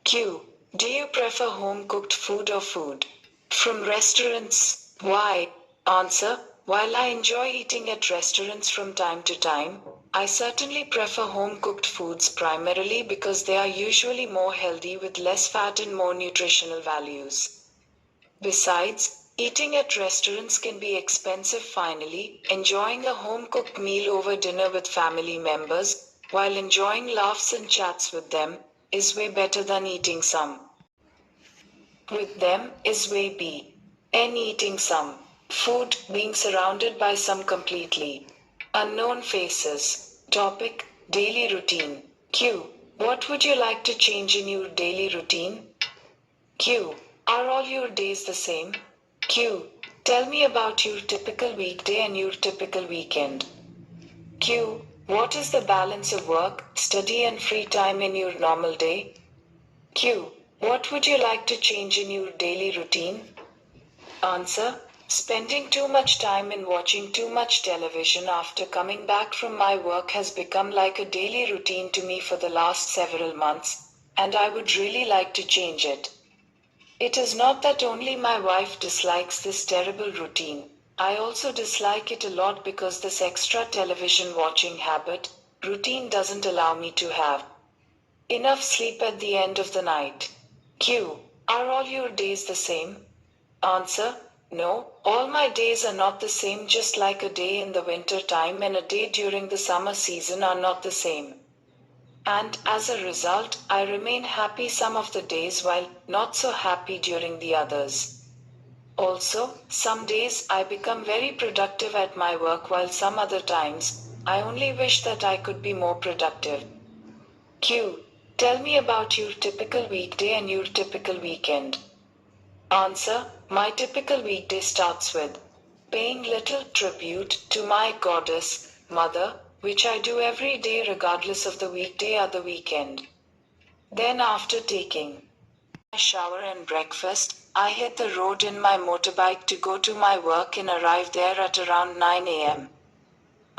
Q. Do you prefer home cooked food or food from restaurants? Why? Answer. While I enjoy eating at restaurants from time to time, I certainly prefer home cooked foods primarily because they are usually more healthy with less fat and more nutritional values. Besides, eating at restaurants can be expensive. Finally, enjoying a home cooked meal over dinner with family members, while enjoying laughs and chats with them, is way better than eating some with them, is way B. And eating some food, being surrounded by some completely unknown faces. Topic. Daily routine. Q. What would you like to change in your daily routine? Q. Are all your days the same? Q. Tell me about your typical weekday and your typical weekend. Q. What is the balance of work, study, and free time in your normal day? Q. What would you like to change in your daily routine? Answer. Spending too much time in watching too much television after coming back from my work has become like a daily routine to me for the last several months, and I would really like to change it. It is not that only my wife dislikes this terrible routine. I also dislike it a lot because this extra television watching routine doesn't allow me to have enough sleep at the end of the night. Q. Are all your days the same? Answer. No, all my days are not the same, just like a day in the winter time and a day during the summer season are not the same. And as a result, I remain happy some of the days while not so happy during the others. Also, some days I become very productive at my work while some other times, I only wish that I could be more productive. Q. Tell me about your typical weekday and your typical weekend. Answer. My typical weekday starts with paying little tribute to my goddess, mother, which I do every day regardless of the weekday or the weekend. Then after taking my shower and breakfast, I hit the road in my motorbike to go to my work and arrive there at around 9 a.m.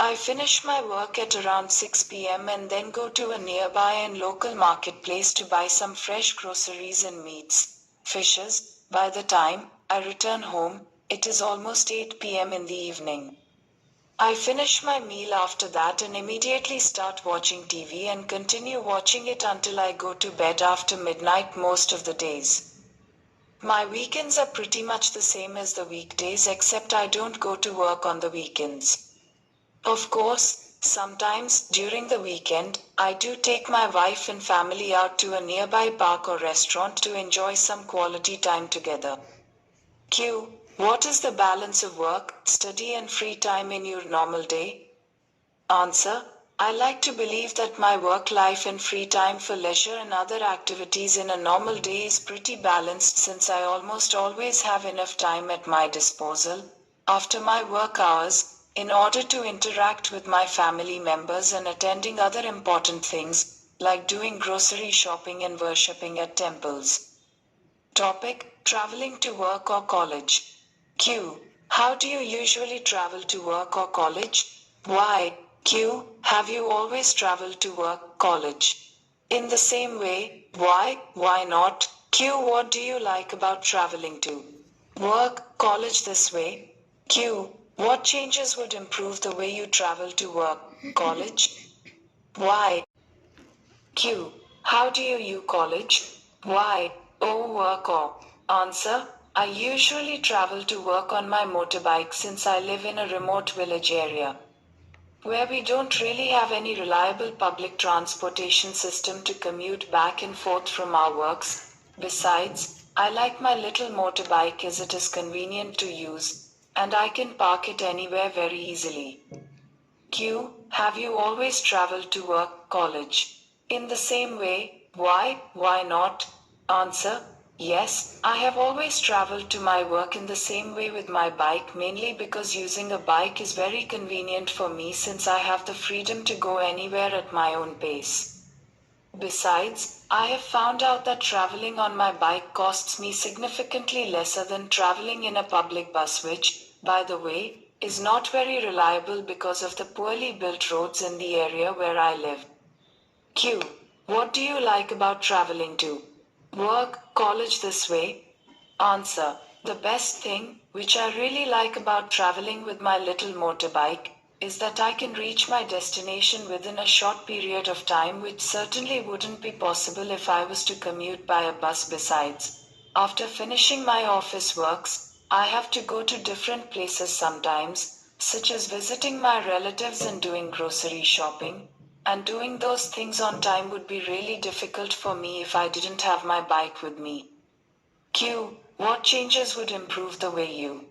I finish my work at around 6 p.m. and then go to a nearby and local marketplace to buy some fresh groceries and meats, fishes. By the time I return home, it is almost 8 p.m. in the evening. I finish my meal after that and immediately start watching TV and continue watching it until I go to bed after midnight most of the days. My weekends are pretty much the same as the weekdays except I don't go to work on the weekends. Of course, sometimes during the weekend, I do take my wife and family out to a nearby park or restaurant to enjoy some quality time together. Q. What is the balance of work, study, and free time in your normal day? Answer. I like to believe that my work life and free time for leisure and other activities in a normal day is pretty balanced since I almost always have enough time at my disposal after my work hours in order to interact with my family members and attending other important things like doing grocery shopping and worshipping at temples. Topic. Traveling to work or college. Q. How do you usually travel to work or college? Why? Q. Have you always traveled to work, college? In the same way, why? Why not? Q. What do you like about traveling to work, college this way? Q. What changes would improve the way you travel to work, college? Why? Q. How do you college? Why? Oh, work or. Answer. I usually travel to work on my motorbike since I live in a remote village area where we don't really have any reliable public transportation system to commute back and forth from our works. Besides, I like my little motorbike as it is convenient to use, and I can park it anywhere very easily. Q. Have you always traveled to work, college? In the same way, why? Why not? Answer. Yes, I have always traveled to my work in the same way with my bike, mainly because using a bike is very convenient for me since I have the freedom to go anywhere at my own pace. Besides, I have found out that traveling on my bike costs me significantly lesser than traveling in a public bus, which, by the way, is not very reliable because of the poorly built roads in the area where I live. Q. What do you like about traveling to work, college this way? Answer. The best thing, which I really like about traveling with my little motorbike, is that I can reach my destination within a short period of time, which certainly wouldn't be possible if I was to commute by a bus. Besides, after finishing my office works, I have to go to different places sometimes, such as visiting my relatives and doing grocery shopping, and doing those things on time would be really difficult for me if I didn't have my bike with me. Q. What changes would improve the way you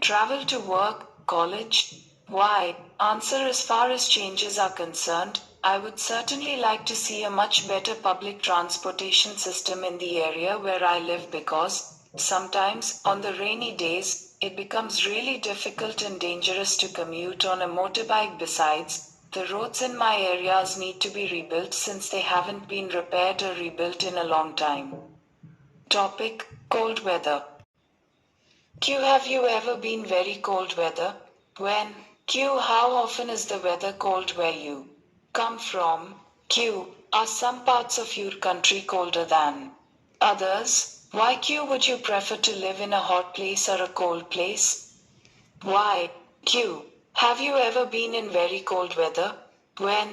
travel to work, college? Why? Answer. As far as changes are concerned, I would certainly like to see a much better public transportation system in the area where I live because sometimes, on the rainy days, it becomes really difficult and dangerous to commute on a motorbike. Besides, the roads in my areas need to be rebuilt since they haven't been repaired or rebuilt in a long time. Topic: Cold weather. Q. Have you ever been very cold weather? When? Q. How often is the weather cold where you come from? Q. Are some parts of your country colder than others? Why? Q. Would you prefer to live in a hot place or a cold place? Why? Q. Have you ever been in very cold weather? When?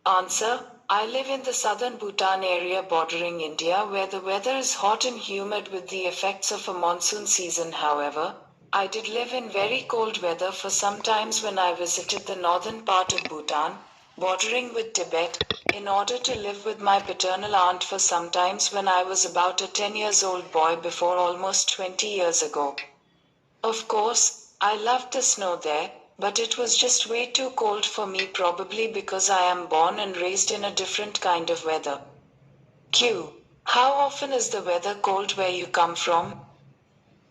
Answer. I live in the southern Bhutan area bordering India where the weather is hot and humid with the effects of a monsoon season. However, I did live in very cold weather for some times when I visited the northern part of Bhutan, bordering with Tibet, in order to live with my paternal aunt for some times when I was about a 10 years old boy before almost 20 years ago. Of course, I loved the snow there, but it was just way too cold for me, probably because I am born and raised in a different kind of weather. Q. How often is the weather cold where you come from?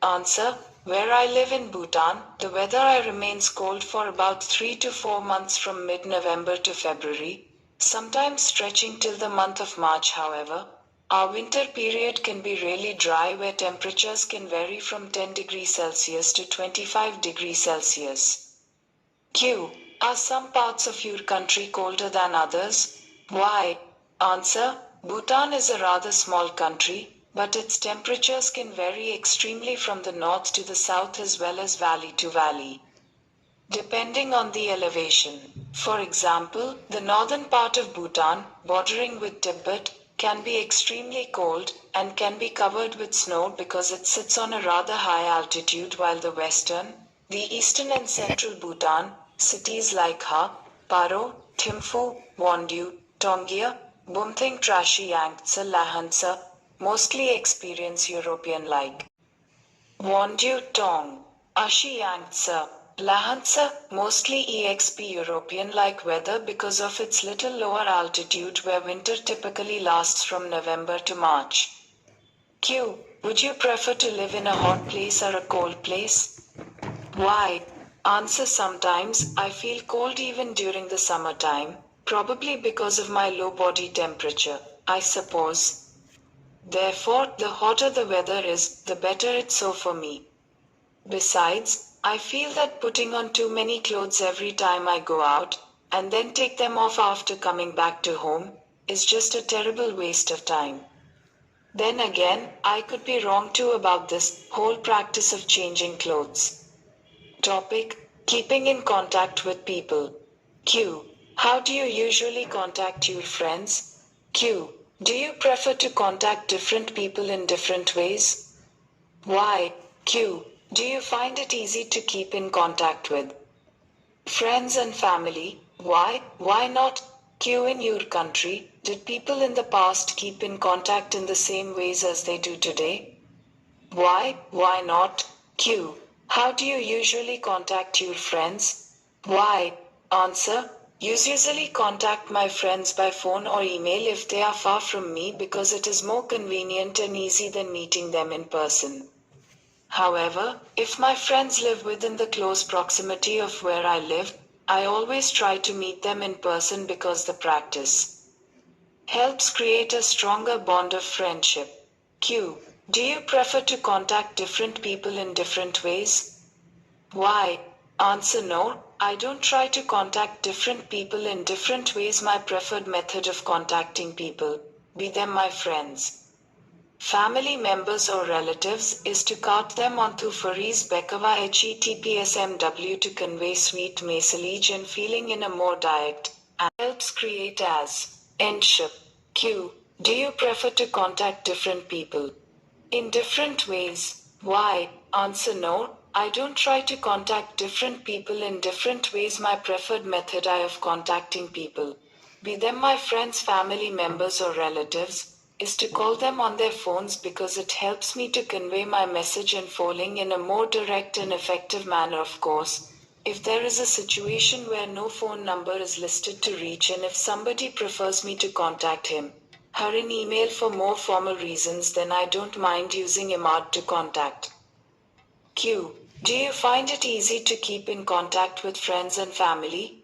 Answer. Where I live in Bhutan, the weather remains cold for about 3 to 4 months from mid-November to February, sometimes stretching till the month of March. However, our winter period can be really dry where temperatures can vary from 10 degrees Celsius to 25 degrees Celsius. Q. Are some parts of your country colder than others? Why? Answer. Bhutan is a rather small country, but its temperatures can vary extremely from the north to the south as well as valley to valley, depending on the elevation. For example, the northern part of Bhutan, bordering with Tibet, can be extremely cold and can be covered with snow because it sits on a rather high altitude, while the western, the eastern and central Bhutan, cities like Ha, Paro, Thimphu, Wondu, Tongia, Bumthing Trashi Yangtse Lhasa, mostly experience European-like Wondu Tong, Ashi Yangtse, Lhasa, mostly exp European-like weather because of its little lower altitude where winter typically lasts from November to March. Q. Would you prefer to live in a hot place or a cold place? Why? Answer. Sometimes I feel cold even during the summertime, probably because of my low body temperature, I suppose. Therefore, the hotter the weather is, the better it's so for me. Besides, I feel that putting on too many clothes every time I go out, and then take them off after coming back to home, is just a terrible waste of time. Then again, I could be wrong too about this whole practice of changing clothes. Topic: keeping in contact with people. Q. How do you usually contact your friends? Q. Do you prefer to contact different people in different ways? Why? Q. Do you find it easy to keep in contact with friends and family? Why? Why not? Q. In your country, did people in the past keep in contact in the same ways as they do today? Why? Why not? Q. How do you usually contact your friends? Why? Answer. Usually contact my friends by phone or email if they are far from me because it is more convenient and easy than meeting them in person. However, if my friends live within the close proximity of where I live, I always try to meet them in person because the practice helps create a stronger bond of friendship. Q. Do you prefer to contact different people in different ways? Why? Answer. No, I don't try to contact different people in different ways. My preferred method of contacting people, be them my friends, family members or relatives, is to count them on to Faris Bekava HETPSMW to convey sweet message and feeling in a more direct and helps create as endship. Q. Do you prefer to contact different people in different ways? Why? Answer. No, I don't try to contact different people in different ways. My preferred method of contacting people, be them my friends, family members or relatives, is to call them on their phones because it helps me to convey my message and feeling in a more direct and effective manner. Of course, if there is a situation where no phone number is listed to reach and if somebody prefers me to contact him, her in email for more formal reasons, then I don't mind using emoji to contact. Q. Do you find it easy to keep in contact with friends and family?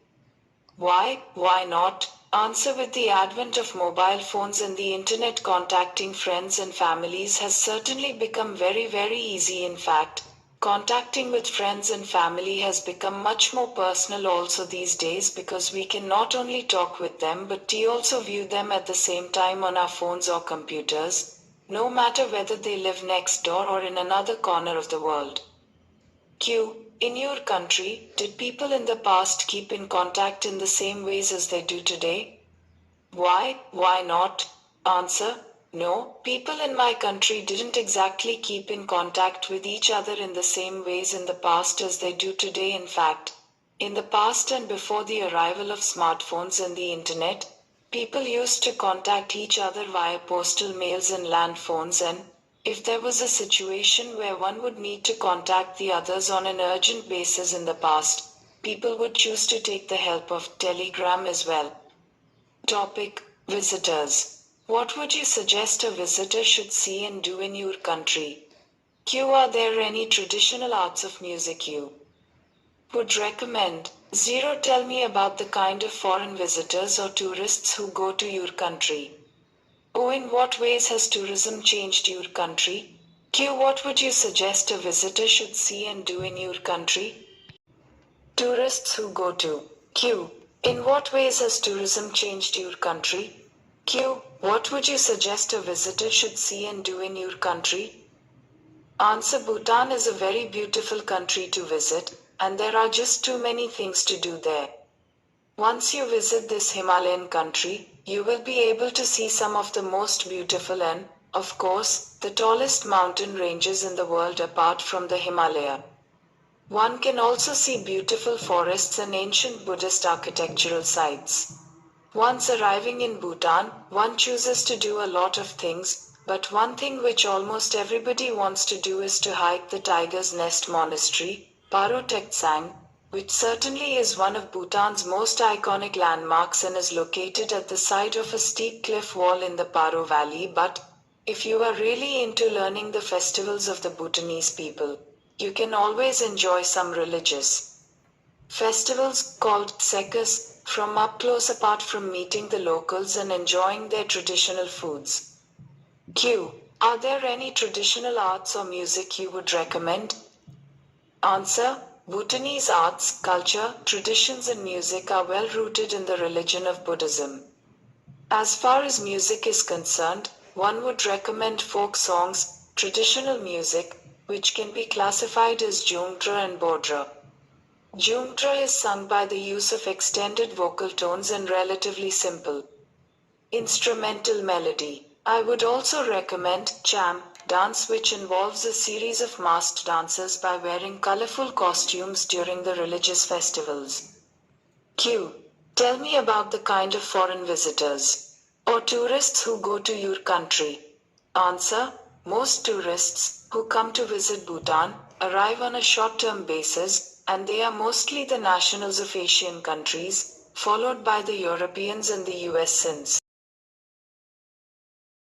Why? Why not? Answer. With the advent of mobile phones and the internet, contacting friends and families has certainly become very easy. In fact, contacting with friends and family has become much more personal also these days because we can not only talk with them but we also view them at the same time on our phones or computers, no matter whether they live next door or in another corner of the world. Q. In your country, did people in the past keep in contact in the same ways as they do today? Why? Why not? Answer. No, people in my country didn't exactly keep in contact with each other in the same ways in the past as they do today. In fact, in the past and before the arrival of smartphones and the internet, people used to contact each other via postal mails and land phones, and if there was a situation where one would need to contact the others on an urgent basis in the past, people would choose to take the help of telegram as well. Topic: visitors. What would you suggest a visitor should see and do in your country? Q. Are there any traditional arts of music you would recommend? 0. Tell me about the kind of foreign visitors or tourists who go to your country. O. In what ways has tourism changed your country? Q. What would you suggest a visitor should see and do in your country? Tourists who go to. Q. In what ways has tourism changed your country? Q. What would you suggest a visitor should see and do in your country? Answer. Bhutan is a very beautiful country to visit, and there are just too many things to do there. Once you visit this Himalayan country, you will be able to see some of the most beautiful and, of course, the tallest mountain ranges in the world apart from the Himalaya. One can also see beautiful forests and ancient Buddhist architectural sites. Once arriving in Bhutan, one chooses to do a lot of things, but one thing which almost everybody wants to do is to hike the Tiger's Nest Monastery, Paro Tektsang, which certainly is one of Bhutan's most iconic landmarks and is located at the side of a steep cliff wall in the Paro Valley. But if you are really into learning the festivals of the Bhutanese people, you can always enjoy some religious festivals called Sekas from up close apart from meeting the locals and enjoying their traditional foods. Q. Are there any traditional arts or music you would recommend? Answer. Bhutanese arts, culture, traditions and music are well rooted in the religion of Buddhism. As far as music is concerned, one would recommend folk songs, traditional music, which can be classified as Jungdra and Bodra. Jungtra is sung by the use of extended vocal tones and relatively simple instrumental melody. I would also recommend Cham dance, which involves a series of masked dancers by wearing colorful costumes during the religious festivals. Q. Tell me about the kind of foreign visitors or tourists who go to your country. Answer. Most tourists who come to visit Bhutan arrive on a short-term basis, and they are mostly the nationals of Asian countries, followed by the Europeans and the US since